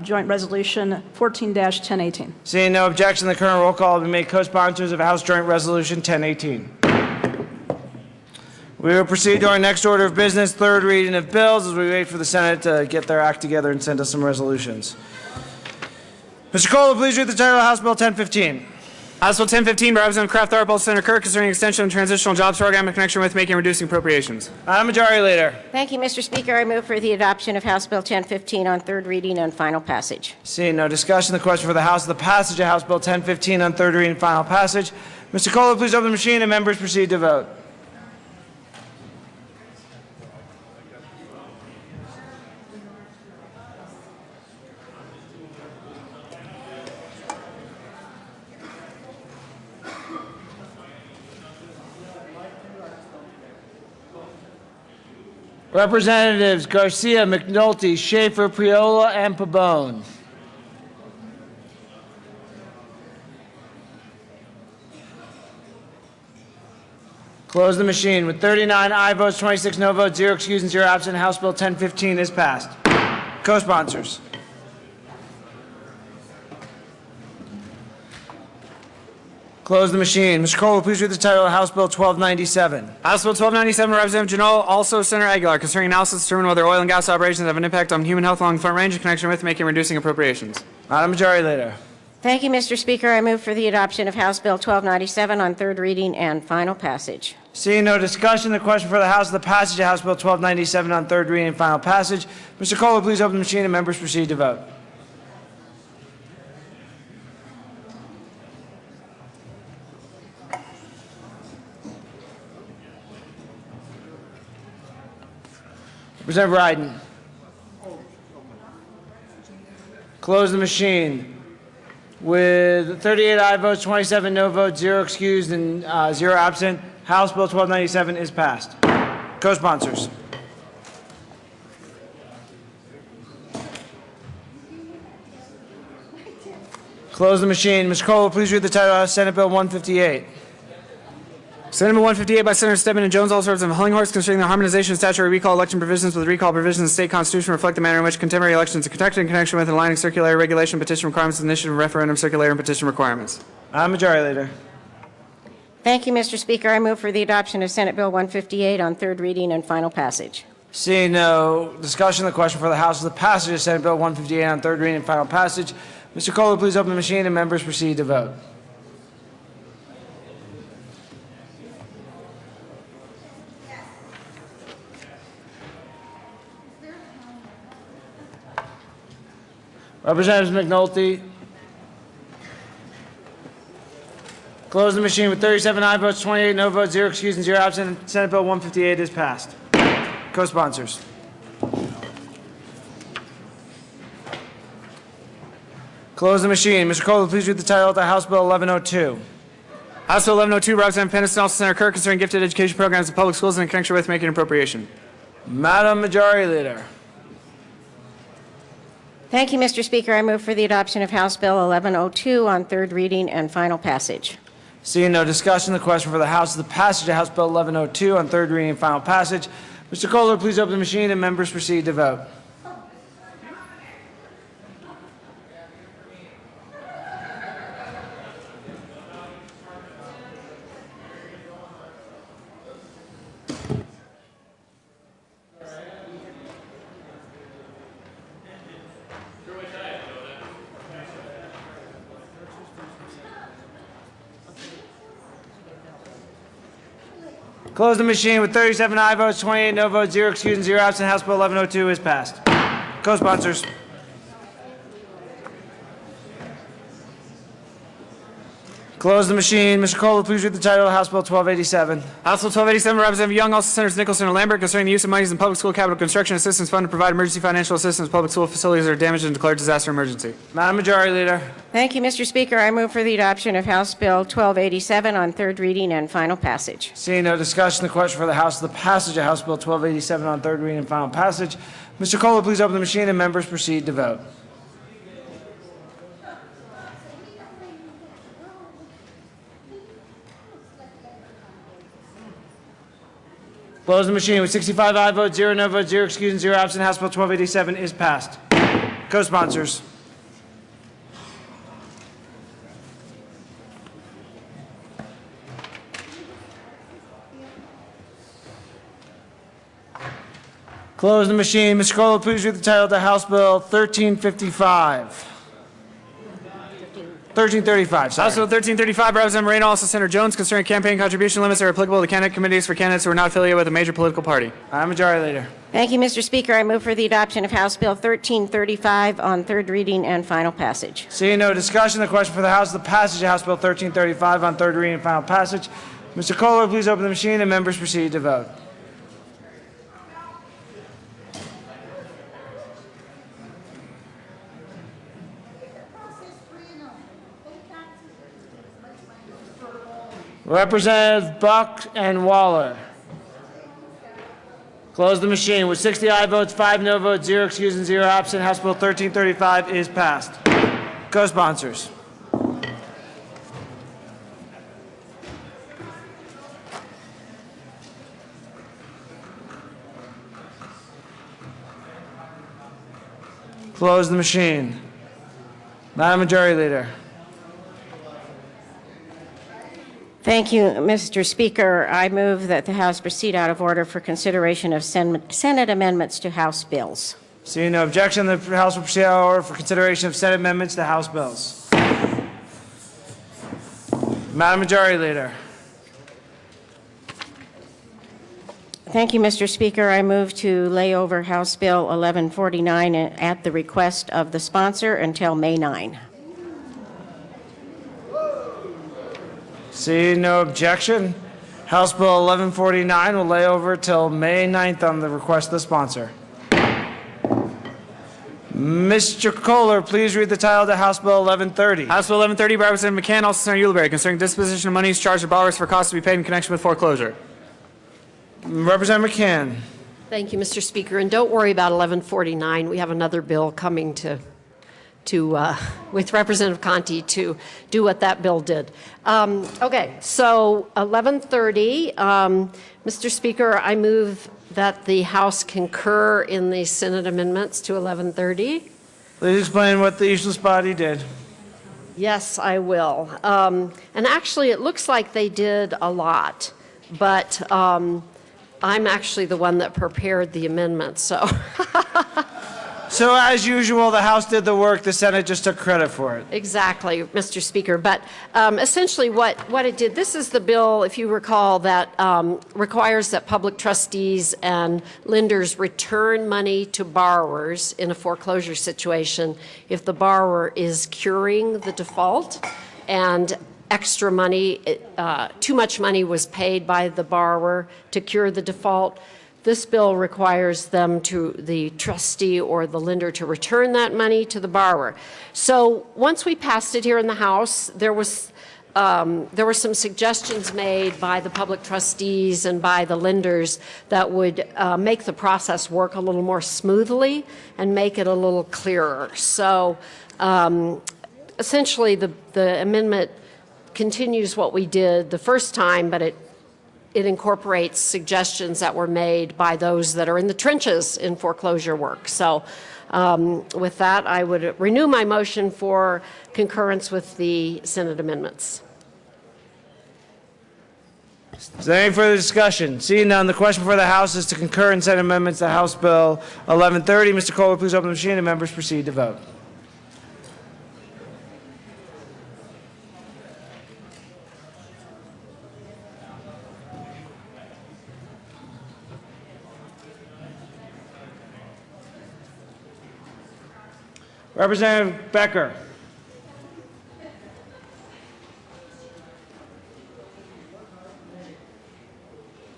Joint Resolution 14-1018. Seeing no objection, the current roll call will be made co-sponsors of House Joint Resolution 1018. We will proceed to our next order of business, third reading of bills, as we wait for the Senate to get their act together and send us some resolutions. Mr. Cole, please read the title of House Bill 1015. House Bill 1015 by Representative Kraft, Arpels, Senator Kirk, concerning extension of transitional jobs program in connection with making and reducing appropriations. Madam Majority Leader. Thank you, Mr. Speaker. I move for the adoption of House Bill 1015 on third reading and final passage. Seeing no discussion, the question for the House is the passage of House Bill 1015 on third reading and final passage. Mr. Cole, please open the machine and members proceed to vote. Representatives Garcia, McNulty, Schaefer, Priola, and Pabon. Close the machine. With 39 aye votes, 26 no votes, 0 excused, and 0 absent, House Bill 1015 is passed. Co-sponsors. Close the machine. Mr. Cole, please read the title of House Bill 1297. House Bill 1297, Representative Janot, also Senator Aguilar, concerning analysis to determine whether oil and gas operations have an impact on human health along the Front Range in connection with making and reducing appropriations. Madam Majority Leader. Thank you, Mr. Speaker. I move for the adoption of House Bill 1297 on third reading and final passage. Seeing no discussion, the question for the House is the passage of House Bill 1297 on third reading and final passage. Mr. Cole, please open the machine and members proceed to vote. Representative Ryden. Close the machine. With 38 aye votes, 27 no votes, 0 excused, and 0 absent, House Bill 1297 is passed. Co-sponsors. Close the machine. Mr. Cole, please read the title of Senate Bill 158. Senate Bill 158 by Senator Stedman and Jones, all sorts of Hillinghorst, concerning the harmonization of statutory recall election provisions with recall provisions of the state constitution reflect the manner in which contemporary elections are conducted in connection with aligning circular regulation, petition requirements, initiative, referendum, circular, and petition requirements. Majority Leader. Thank you, Mr. Speaker. I move for the adoption of Senate Bill 158 on third reading and final passage. Seeing no discussion, the question for the House is the passage of Senate Bill 158 on third reading and final passage. Mr. Cole, please open the machine and members proceed to vote. Representatives McNulty. Close the machine with 37 aye votes, 28 no votes, 0 excused, and 0 absent. Senate Bill 158 is passed. Co-sponsors. Close the machine. Mr. Kohler, please read the title of the House Bill 1102. House Bill 1102, Representative Pendleton, also Senator Kirk, concerning gifted education programs in public schools in connection with making an appropriation. Madam Majority Leader. Thank you, Mr. Speaker. I move for the adoption of House Bill 1102 on third reading and final passage. Seeing no discussion, the question for the House is the passage of House Bill 1102 on third reading and final passage. Mr. Kohler, please open the machine and members proceed to vote. Close the machine with 37 aye votes, 28 no votes, 0 excused, and 0 absent. House Bill 1102 is passed. Co-sponsors. Close the machine. Mr. Kohler, please read the title of House Bill 1287. House Bill 1287, Representative Young, also Senators Nicholson and Lambert, concerning the use of monies in public school capital construction assistance fund to provide emergency financial assistance to public school facilities that are damaged and declared disaster emergency. Madam Majority Leader. Thank you, Mr. Speaker. I move for the adoption of House Bill 1287 on third reading and final passage. Seeing no discussion, the question for the House is the passage of House Bill 1287 on third reading and final passage. Mr. Kohler, please open the machine and members proceed to vote. Close the machine with 65 aye votes, 0 no votes, 0 excused, and 0 absent. House Bill 1287 is passed. Co-sponsors. Close the machine. Mr. Kohler, please read the title of the House Bill 1355. 1335, sorry. House Bill 1335, Representative Moreno, also Senator Jones, concerning campaign contribution limits that are applicable to candidate committees for candidates who are not affiliated with a major political party. Madam Majority Leader. Thank you, Mr. Speaker. I move for the adoption of House Bill 1335 on third reading and final passage. Seeing no discussion, the question for the House is the passage of House Bill 1335 on third reading and final passage. Mr. Kohler, please open the machine and members proceed to vote. Representatives Buck and Waller. Close the machine with 60 aye votes, 5 no votes, 0 excused, and 0 absent. House Bill 1335 is passed. Co-sponsors. Close the machine. Madam Majority Leader. Thank you, Mr. Speaker. I move that the House proceed out of order for consideration of Senate amendments to House bills. Seeing no objection, the House will proceed out of order for consideration of Senate amendments to House bills. Madam Majority Leader. Thank you, Mr. Speaker. I move to lay over House Bill 1149 at the request of the sponsor until May 9. Seeing no objection, House Bill 1149 will lay over till May 9th on the request of the sponsor. Mr. Kohler, please read the title of the House Bill 1130. House Bill 1130 by Representative McCann, also Senator Ulibarri, concerning disposition of monies charged to borrowers for costs to be paid in connection with foreclosure. Representative McCann. Thank you, Mr. Speaker. And don't worry about 1149. We have another bill coming with Representative Conti to do what that bill did. Okay, so 1130, Mr. Speaker, I move that the House concur in the Senate amendments to 1130. Please explain what the useless body did. Yes, I will. And actually, it looks like they did a lot, but I'm actually the one that prepared the amendments, so. So as usual, the House did the work, the Senate just took credit for it. Exactly, Mr. Speaker. But essentially what it did, this is the bill, if you recall, that requires that public trustees and lenders return money to borrowers in a foreclosure situation if the borrower is curing the default and extra money, too much money was paid by the borrower to cure the default. This bill requires the trustee or the lender to return that money to the borrower. So once we passed it here in the House, there were some suggestions made by the public trustees and by the lenders that would make the process work a little more smoothly and make it a little clearer. So essentially, the amendment continues what we did the first time, but it incorporates suggestions that were made by those that are in the trenches in foreclosure work. So with that, I would renew my motion for concurrence with the Senate amendments. Is there any further discussion? Seeing none, the question before the House is to concur in Senate amendments to House Bill 1130. Mr. Kohler, please open the machine and members proceed to vote. Representative Becker.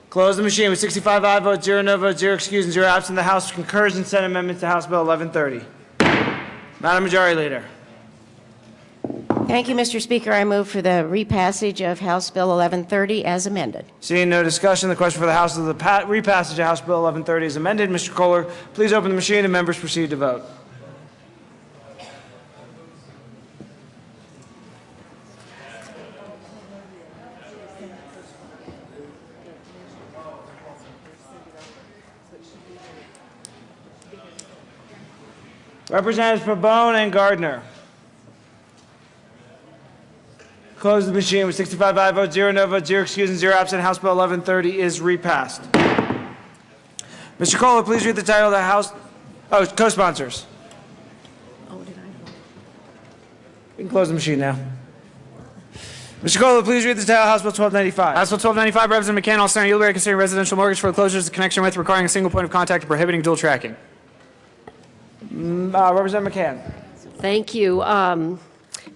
Close the machine with 65 aye votes, 0 no votes, 0 excused, and 0 absent. The House concurs in Senate amendments to House Bill 1130. Madam Majority Leader. Thank you, Mr. Speaker. I move for the repassage of House Bill 1130 as amended. Seeing no discussion, the question for the House is the repassage of House Bill 1130 is amended. Mr. Kohler, please open the machine and members proceed to vote. Representatives Pabon and Gardner. Close the machine with 65 aye votes, 0 no votes, 0 excused, and 0 absent. House Bill 1130 is repassed. Mr. Kohler, please read the title of the House. Oh, co-sponsors. We can close the machine now. Mr. Kohler, please read the title of House Bill 1295. House Bill 1295, Representative McCann, all Senator Yieldberry, considering residential mortgage foreclosures in connection with requiring a single point of contact and prohibiting dual tracking. Representative McCann. Thank you,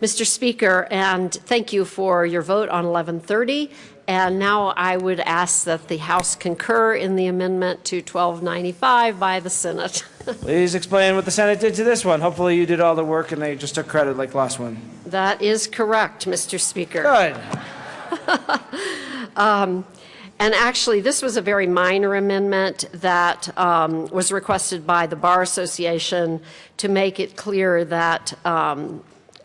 Mr. Speaker, and thank you for your vote on 1130. And now I would ask that the House concur in the amendment to 1295 by the Senate. Please explain what the Senate did to this one. Hopefully you did all the work and they just took credit like last one. That is correct, Mr. Speaker. Good. And actually, this was a very minor amendment that was requested by the Bar Association to make it clear that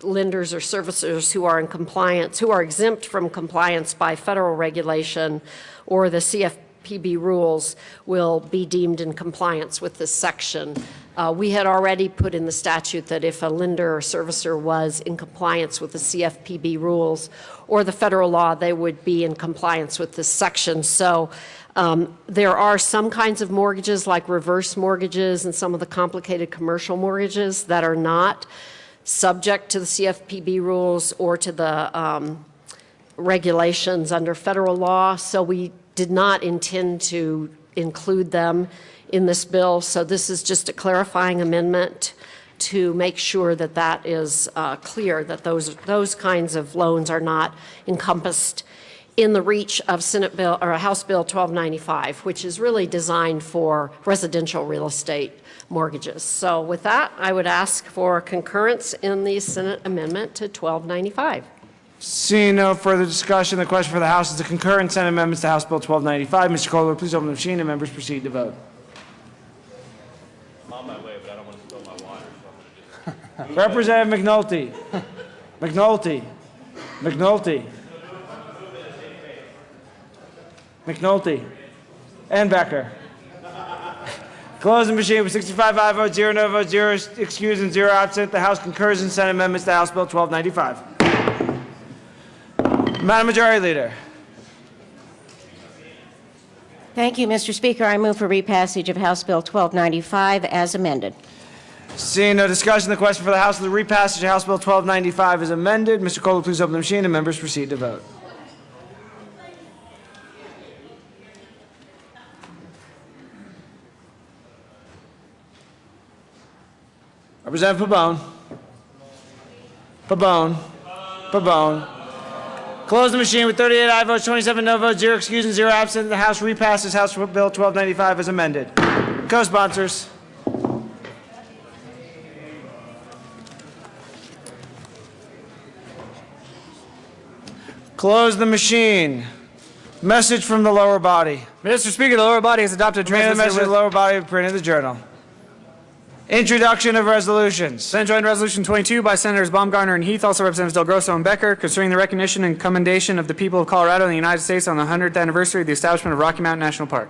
lenders or servicers who are in compliance, who are exempt from compliance by federal regulation or the CFPB rules will be deemed in compliance with this section. We had already put in the statute that if a lender or servicer was in compliance with the CFPB rules or the federal law, they would be in compliance with this section. So there are some kinds of mortgages like reverse mortgages and some of the complicated commercial mortgages that are not subject to the CFPB rules or to the regulations under federal law. So we did not intend to include them in this bill. So this is just a clarifying amendment to make sure that that is clear, that those kinds of loans are not encompassed in the reach of Senate Bill or House Bill 1295, which is really designed for residential real estate mortgages. So with that, I would ask for concurrence in the Senate amendment to 1295. Seeing no further discussion, the question for the House is to concur in Senate amendments to House Bill 1295. Mr. Kohler, please open the machine and members proceed to vote. I'm on my way, but I don't want to spill my water, so I'm going to just... Representative McNulty. McNulty. McNulty. McNulty. And Becker. Close the machine with 65 aye votes, 0 no votes, 0 excused, and 0 absent. The House concurs in Senate amendments to House Bill 1295. Madam Majority Leader. Thank you, Mr. Speaker. I move for repassage of House Bill 1295 as amended. Seeing no discussion, the question for the House of the repassage of House Bill 1295 is amended. Mr. Kohler, please open the machine and members proceed to vote. Representative Pabon. Pabon. Pabon. Close the machine with 38 aye votes, 27 no votes, 0 excused, and 0 absent. The House repasses House Bill 1295 as amended. Co-sponsors. Close the machine. Message from the lower body. Mr. Speaker, the lower body has adopted May the message of the lower body be printed in the journal. Introduction of resolutions. Senate Joint Resolution 22 by Senators Baumgartner and Heath, also Representatives Del Grosso and Becker, concerning the recognition and commendation of the people of Colorado and the United States on the 100th anniversary of the establishment of Rocky Mountain National Park.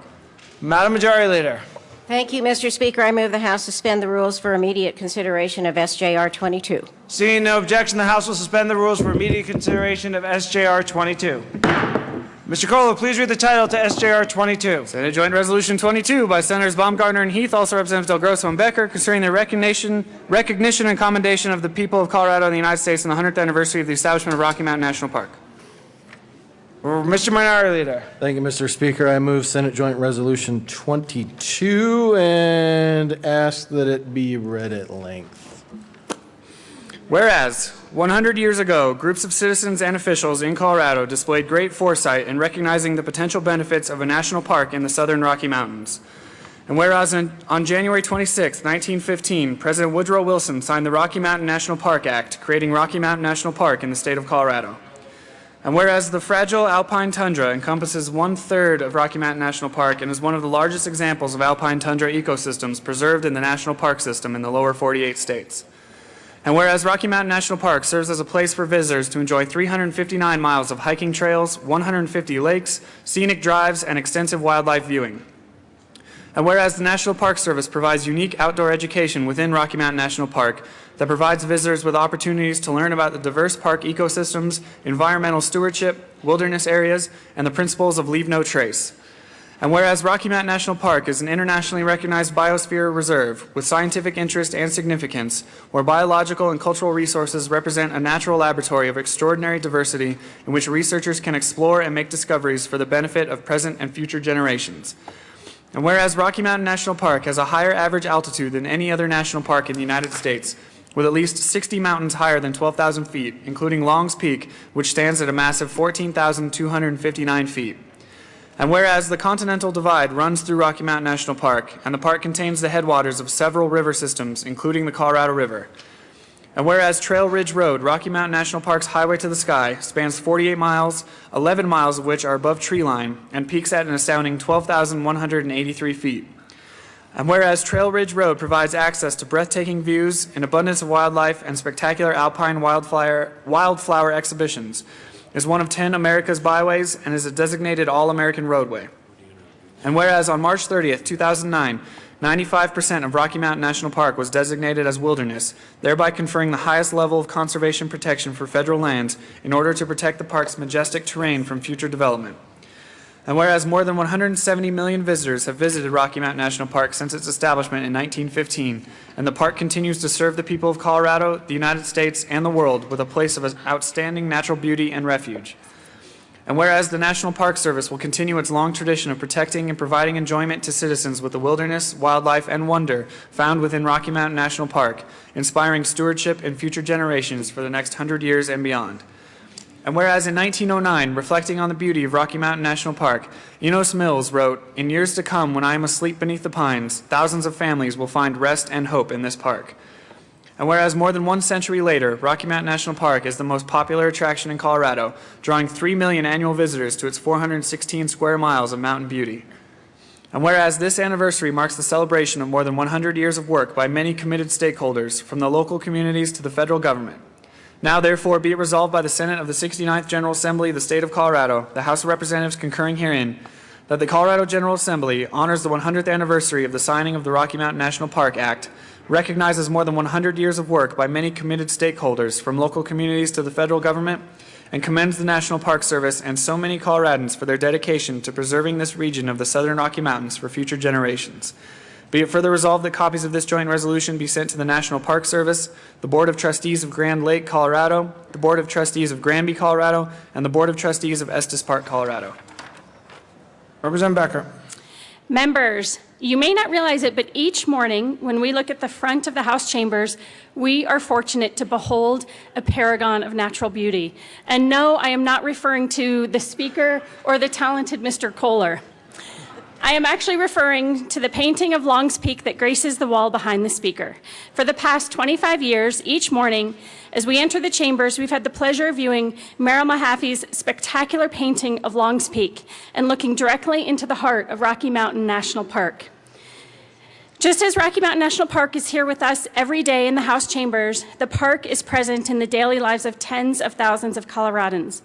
Madam Majority Leader. Thank you, Mr. Speaker. I move the House suspend the rules for immediate consideration of SJR 22. Seeing no objection, the House will suspend the rules for immediate consideration of SJR 22. Mr. Kohler, please read the title to SJR 22. Senate Joint Resolution 22 by Senators Baumgartner and Heath, also Representatives Del Grosso and Becker, concerning the recognition and commendation of the people of Colorado and the United States on the 100th anniversary of the establishment of Rocky Mountain National Park. Mr. Minority Leader. Thank you, Mr. Speaker. I move Senate Joint Resolution 22 and ask that it be read at length. Whereas, 100 years ago, groups of citizens and officials in Colorado displayed great foresight in recognizing the potential benefits of a national park in the southern Rocky Mountains. And whereas on January 26, 1915, President Woodrow Wilson signed the Rocky Mountain National Park Act, creating Rocky Mountain National Park in the state of Colorado. And whereas the fragile alpine tundra encompasses 1/3 of Rocky Mountain National Park and is one of the largest examples of alpine tundra ecosystems preserved in the national park system in the lower 48 states. And whereas Rocky Mountain National Park serves as a place for visitors to enjoy 359 miles of hiking trails, 150 lakes, scenic drives, and extensive wildlife viewing. And whereas the National Park Service provides unique outdoor education within Rocky Mountain National Park that provides visitors with opportunities to learn about the diverse park ecosystems, environmental stewardship, wilderness areas, and the principles of leave no trace. And whereas Rocky Mountain National Park is an internationally recognized biosphere reserve with scientific interest and significance, where biological and cultural resources represent a natural laboratory of extraordinary diversity in which researchers can explore and make discoveries for the benefit of present and future generations. And whereas Rocky Mountain National Park has a higher average altitude than any other national park in the United States, with at least 60 mountains higher than 12,000 feet, including Long's Peak, which stands at a massive 14,259 feet. And whereas the Continental Divide runs through Rocky Mountain National Park, and the park contains the headwaters of several river systems, including the Colorado River. And whereas Trail Ridge Road, Rocky Mountain National Park's highway to the sky, spans 48 miles, 11 miles of which are above tree line, and peaks at an astounding 12,183 feet. And whereas Trail Ridge Road provides access to breathtaking views, an abundance of wildlife, and spectacular alpine wildflower exhibitions, is one of 10 America's byways and is a designated All-American roadway. And whereas on March 30th, 2009, 95% of Rocky Mountain National Park was designated as wilderness, thereby conferring the highest level of conservation protection for federal lands in order to protect the park's majestic terrain from future development. And whereas more than 170 million visitors have visited Rocky Mountain National Park since its establishment in 1915, and the park continues to serve the people of Colorado, the United States, and the world with a place of outstanding natural beauty and refuge. And whereas the National Park Service will continue its long tradition of protecting and providing enjoyment to citizens with the wilderness, wildlife, and wonder found within Rocky Mountain National Park, inspiring stewardship in future generations for the next 100 years and beyond. And whereas in 1909, reflecting on the beauty of Rocky Mountain National Park, Enos Mills wrote, "In years to come, when I am asleep beneath the pines, thousands of families will find rest and hope in this park." And whereas more than 1 century later, Rocky Mountain National Park is the most popular attraction in Colorado, drawing 3 million annual visitors to its 416 square miles of mountain beauty. And whereas this anniversary marks the celebration of more than 100 years of work by many committed stakeholders, from the local communities to the federal government. Now, therefore, be it resolved by the Senate of the 69th General Assembly of the State of Colorado, the House of Representatives concurring herein, that the Colorado General Assembly honors the 100th anniversary of the signing of the Rocky Mountain National Park Act, recognizes more than 100 years of work by many committed stakeholders, from local communities to the federal government, and commends the National Park Service and so many Coloradans for their dedication to preserving this region of the southern Rocky Mountains for future generations. Be it further resolved that copies of this joint resolution be sent to the National Park Service, the Board of Trustees of Grand Lake, Colorado, the Board of Trustees of Granby, Colorado, and the Board of Trustees of Estes Park, Colorado. Representative Becker. Members, you may not realize it, but each morning when we look at the front of the House chambers, we are fortunate to behold a paragon of natural beauty. And no, I am not referring to the Speaker or the talented Mr. Kohler. I am actually referring to the painting of Long's Peak that graces the wall behind the Speaker. For the past 25 years, each morning, as we enter the chambers, we've had the pleasure of viewing Merrill Mahaffey's spectacular painting of Long's Peak and looking directly into the heart of Rocky Mountain National Park. Just as Rocky Mountain National Park is here with us every day in the House chambers, the park is present in the daily lives of tens of thousands of Coloradans.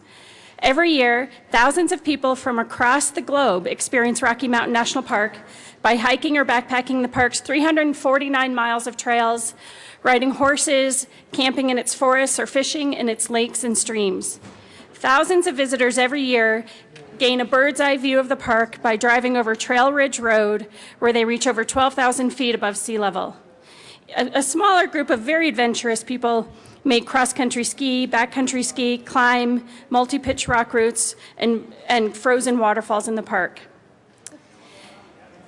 Every year, thousands of people from across the globe experience Rocky Mountain National Park by hiking or backpacking the park's 349 miles of trails, riding horses, camping in its forests, or fishing in its lakes and streams. Thousands of visitors every year gain a bird's eye view of the park by driving over Trail Ridge Road, where they reach over 12,000 feet above sea level. A smaller group of very adventurous people may cross-country ski, backcountry ski, climb multi-pitch rock routes, and frozen waterfalls in the park.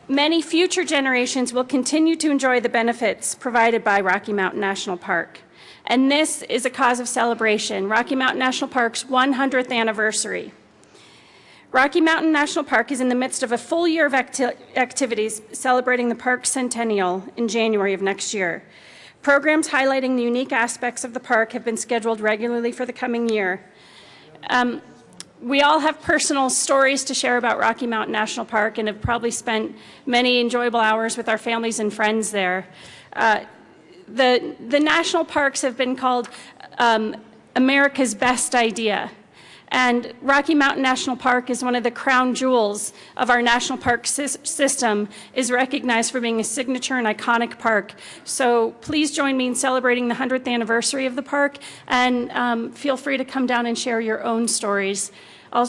Many future generations will continue to enjoy the benefits provided by Rocky Mountain National Park. And this is a cause of celebration, Rocky Mountain National Park's 100th anniversary. Rocky Mountain National Park is in the midst of a full year of activities celebrating the park's centennial in January of next year. Programs highlighting the unique aspects of the park have been scheduled regularly for the coming year. We all have personal stories to share about Rocky Mountain National Park and have probably spent many enjoyable hours with our families and friends there. The national parks have been called America's best idea. And Rocky Mountain National Park is one of the crown jewels of our national park system, is recognized for being a signature and iconic park. So please join me in celebrating the 100th anniversary of the park, and feel free to come down and share your own stories. I'll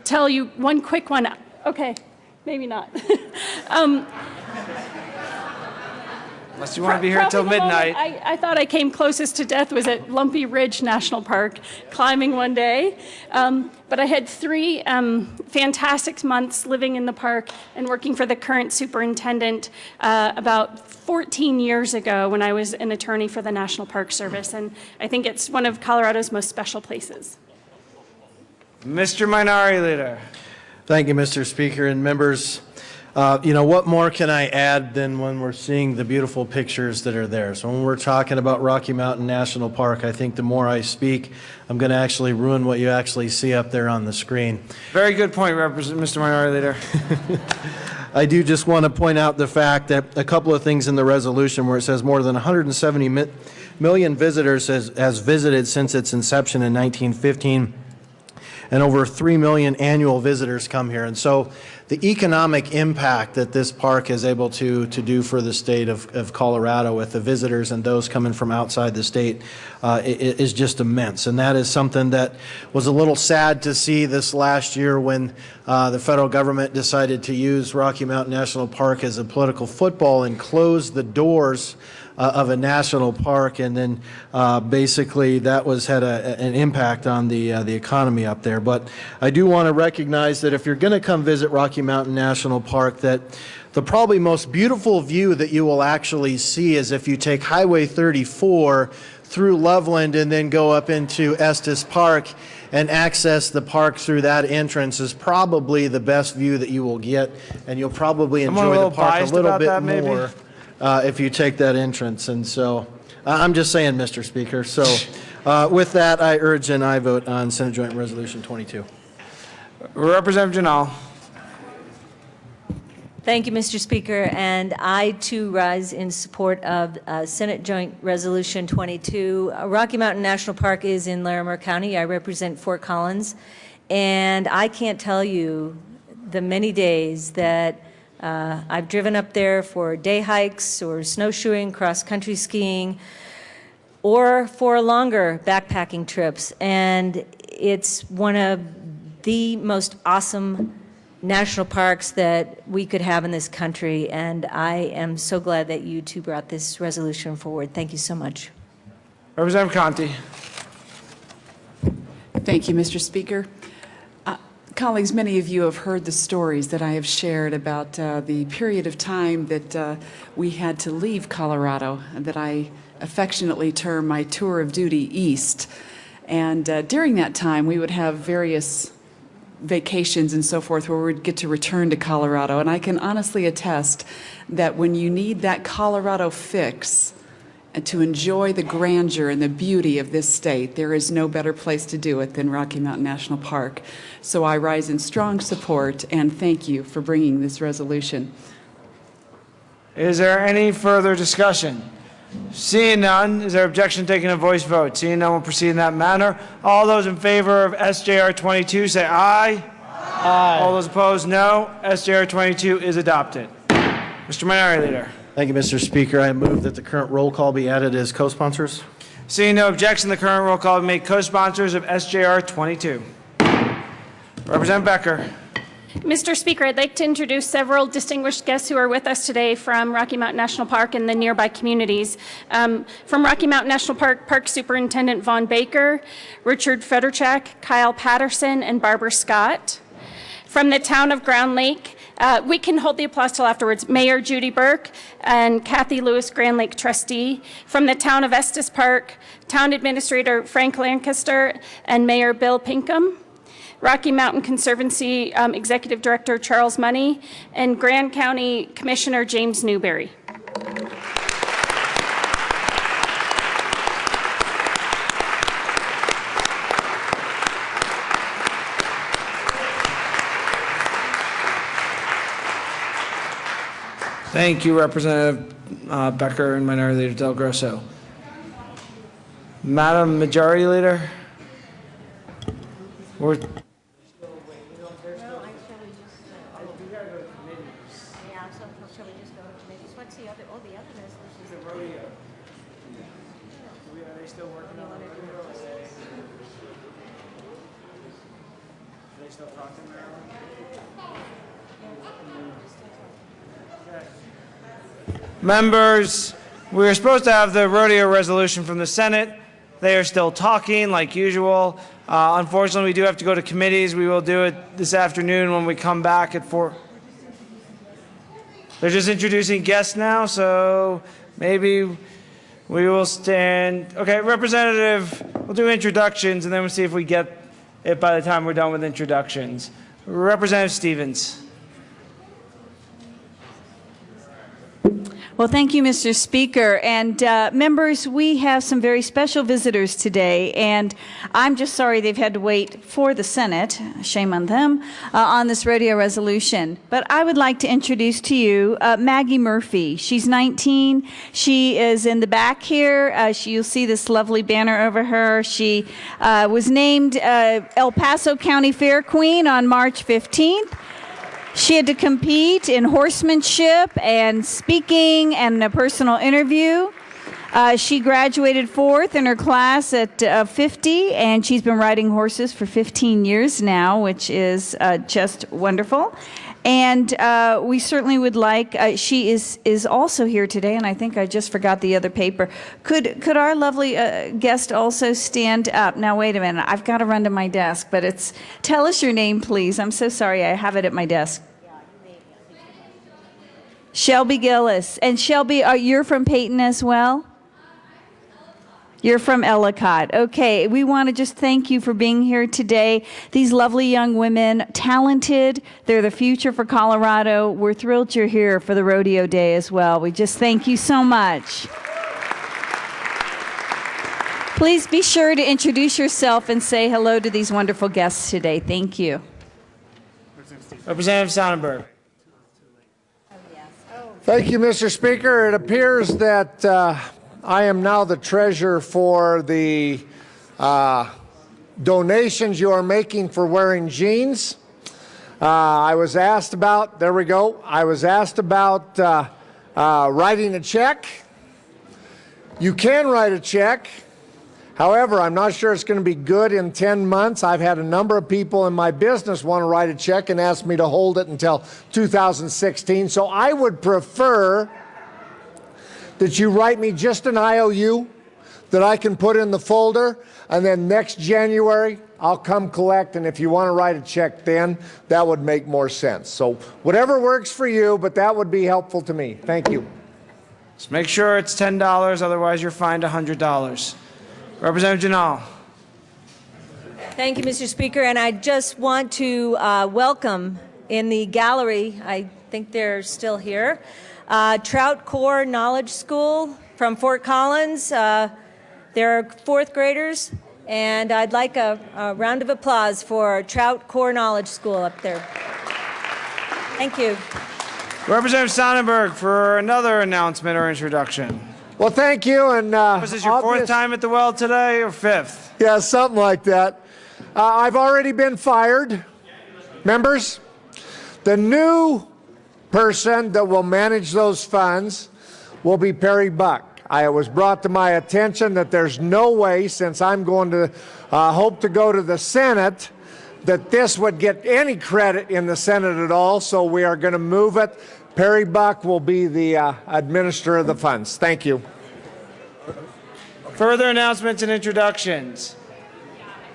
tell you one quick one. Okay, maybe not. Unless you want to be here until midnight. I thought I came closest to death was at Lumpy Ridge National Park, climbing one day. But I had 3 fantastic months living in the park and working for the current superintendent about 14 years ago when I was an attorney for the National Park Service. And I think it's one of Colorado's most special places. Mr. Minority Leader. Thank you, Mr. Speaker and members. You know, what more can I add than when we're seeing the beautiful pictures that are there? So when we're talking about Rocky Mountain National Park, I think the more I speak, I'm going to actually ruin what you actually see up there on the screen. Very good point, Mr. Minority Leader. I do just want to point out the fact that a couple of things in the resolution where it says more than 170 million visitors has visited since its inception in 1915. And over 3 million annual visitors come here. And so the economic impact that this park is able to do for the state of Colorado with the visitors and those coming from outside the state is just immense. And that is something that was a little sad to see this last year when the federal government decided to use Rocky Mountain National Park as a political football and close the doors of a national park, and then basically that had an impact on the economy up there. But I do want to recognize that if you're going to come visit Rocky Mountain National Park, that the probably most beautiful view that you will actually see is if you take Highway 34 through Loveland and then go up into Estes Park and access the park through that entrance is probably the best view that you will get, and you'll probably enjoy the park a little bit more. If you take that entrance. And so I'm just saying, Mr. Speaker. So with that, I urge an aye vote on Senate Joint Resolution 22. Representative Janal. Thank you, Mr. Speaker. And I, too, rise in support of Senate Joint Resolution 22. Rocky Mountain National Park is in Larimer County. I represent Fort Collins. And I can't tell you the many days that I've driven up there for day hikes or snowshoeing, cross-country skiing, or for longer backpacking trips. And it's one of the most awesome national parks that we could have in this country, and I am so glad that you two brought this resolution forward. Thank you so much. Representative Conti. Thank you, Mr. Speaker. Colleagues, many of you have heard the stories that I have shared about the period of time that we had to leave Colorado, that I affectionately term my tour of duty east. And during that time, we would have various vacations and so forth where we'd get to return to Colorado. And I can honestly attest that when you need that Colorado fix and to enjoy the grandeur and the beauty of this state, there is no better place to do it than Rocky Mountain National Park. So I rise in strong support and thank you for bringing this resolution. Is there any further discussion? Seeing none, is there objection to taking a voice vote? Seeing none, we'll proceed in that manner. All those in favor of SJR 22 say aye. Aye. All those opposed, no. SJR 22 is adopted. Mr. Minority Leader. Thank you, Mr. Speaker. I move that the current roll call be added as co-sponsors. Seeing no objection, the current roll call will be made co-sponsors of SJR 22. Representative Becker. Mr. Speaker, I'd like to introduce several distinguished guests who are with us today from Rocky Mountain National Park and the nearby communities. From Rocky Mountain National Park, Park Superintendent Vaughn Baker, Richard Federchak, Kyle Patterson, and Barbara Scott. From the town of Ground Lake, we can hold the applause till afterwards, Mayor Judy Burke and Kathy Lewis, Grand Lake trustee. From the town of Estes Park, Town Administrator Frank Lancaster and Mayor Bill Pinkham. Rocky Mountain Conservancy Executive Director Charles Money, and Grand County Commissioner James Newberry. Thank you, Representative Becker and Minority Leader Del Grosso. Madam Majority Leader. Members, we were supposed to have the rodeo resolution from the Senate. They are still talking like usual. Unfortunately, we do have to go to committees. We will do it this afternoon when we come back at 4. They're just introducing guests now, so maybe we will stand. Okay, Representative, we'll do introductions and then we'll see if we get it by the time we're done with introductions. Representative Stevens. Well, thank you, Mr. Speaker. And members, we have some very special visitors today, and I'm just sorry they've had to wait for the Senate, shame on them, on this rodeo resolution. But I would like to introduce to you Maggie Murphy. She's 19. She is in the back here. You'll see this lovely banner over her. She was named El Paso County Fair Queen on March 15th. She had to compete in horsemanship and speaking and a personal interview. She graduated 4th in her class at 50, and she's been riding horses for 15 years now, which is just wonderful. And we certainly would like, she is also here today, and I think I just forgot the other paper. Could our lovely guest also stand up? Now, wait a minute. I've got to run to my desk, but it's, tell us your name, please. I'm so sorry. I have it at my desk. Shelby Gillis. And Shelby, you're from Peyton as well? You're from Ellicott. Okay, we want to just thank you for being here today. These lovely young women, talented, they're the future for Colorado. We're thrilled you're here for the rodeo day as well. We just thank you so much. Please be sure to introduce yourself and say hello to these wonderful guests today. Thank you. Representative Sonnenberg. Thank you, Mr. Speaker. It appears that I am now the treasurer for the donations you are making for wearing jeans. I was asked about, there we go, I was asked about writing a check. You can write a check. However, I'm not sure it's going to be good in 10 months. I've had a number of people in my business want to write a check and ask me to hold it until 2016. So I would prefer that you write me just an IOU that I can put in the folder, and then next January I'll come collect, and if you want to write a check then, that would make more sense. So whatever works for you, but that would be helpful to me. Thank you. Just make sure it's $10, otherwise you're fined $100. Representative Janal. Thank you, Mr. Speaker. And I just want to welcome in the gallery, I think they're still here, Trout Core Knowledge School from Fort Collins. They're fourth graders, and I'd like a round of applause for Trout Core Knowledge School up there. Thank you. Representative Sonnenberg for another announcement or introduction. Well, thank you. And was this your fourth time at the well today, or fifth? Yeah, something like that. I've already been fired. Members, the new person that will manage those funds will be Perry Buck. It was brought to my attention that there's no way, since I'm going to hope to go to the Senate, that this would get any credit in the Senate at all, so we are going to move it. Perry Buck will be the administrator of the funds. Thank you. Further announcements and introductions.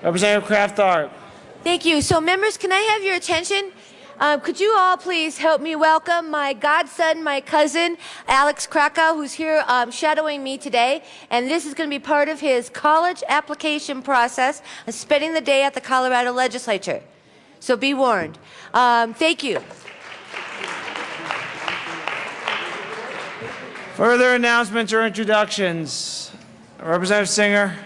Representative Kraft-Tharp. Thank you. So members, can I have your attention? Could you all please help me welcome my godson, my cousin, Alex Krakow, who's here shadowing me today. And this is going to be part of his college application process of spending the day at the Colorado Legislature. So be warned. Thank you. Further announcements or introductions. Representative Singer.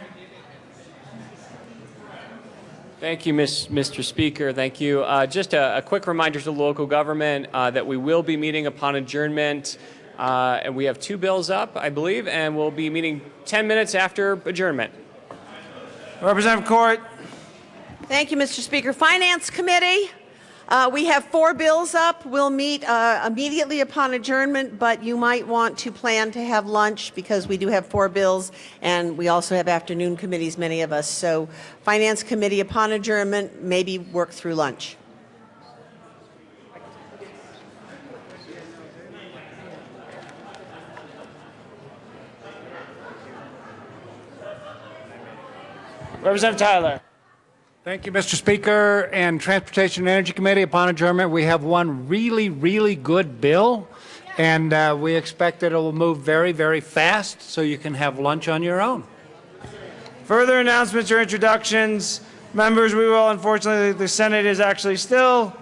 Thank you, Mr. Speaker. Thank you. Just a quick reminder to local government that we will be meeting upon adjournment, and we have two bills up, I believe, and we'll be meeting 10 minutes after adjournment. Representative Court. Thank you, Mr. Speaker. Finance Committee. We have 4 bills up. We'll meet immediately upon adjournment, but you might want to plan to have lunch because we do have 4 bills, and we also have afternoon committees, many of us. So Finance Committee upon adjournment, maybe work through lunch. Representative Tyler. Thank you, Mr. Speaker. And Transportation and Energy Committee, upon adjournment, we have one really, really good bill, and we expect that it will move very, very fast so you can have lunch on your own. Further announcements or introductions. Members, we will, unfortunately, the Senate is actually still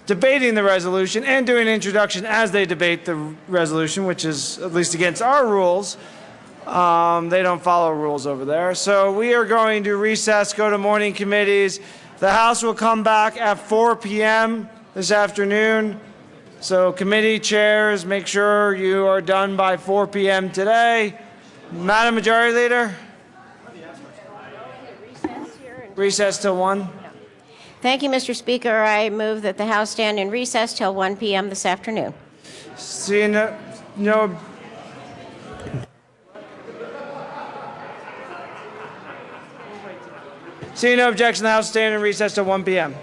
debating the resolution and doing an introduction as they debate the resolution, which is at least against our rules. They don't follow rules over there. So we are going to recess, go to morning committees. The House will come back at 4 p.m. this afternoon. So committee chairs, make sure you are done by 4 p.m. today. Madam Majority Leader? Recess till 1. Thank you, Mr. Speaker. I move that the House stand in recess till 1 p.m. this afternoon. Seeing no Seeing no objection, the House stand in recess till 1 p.m.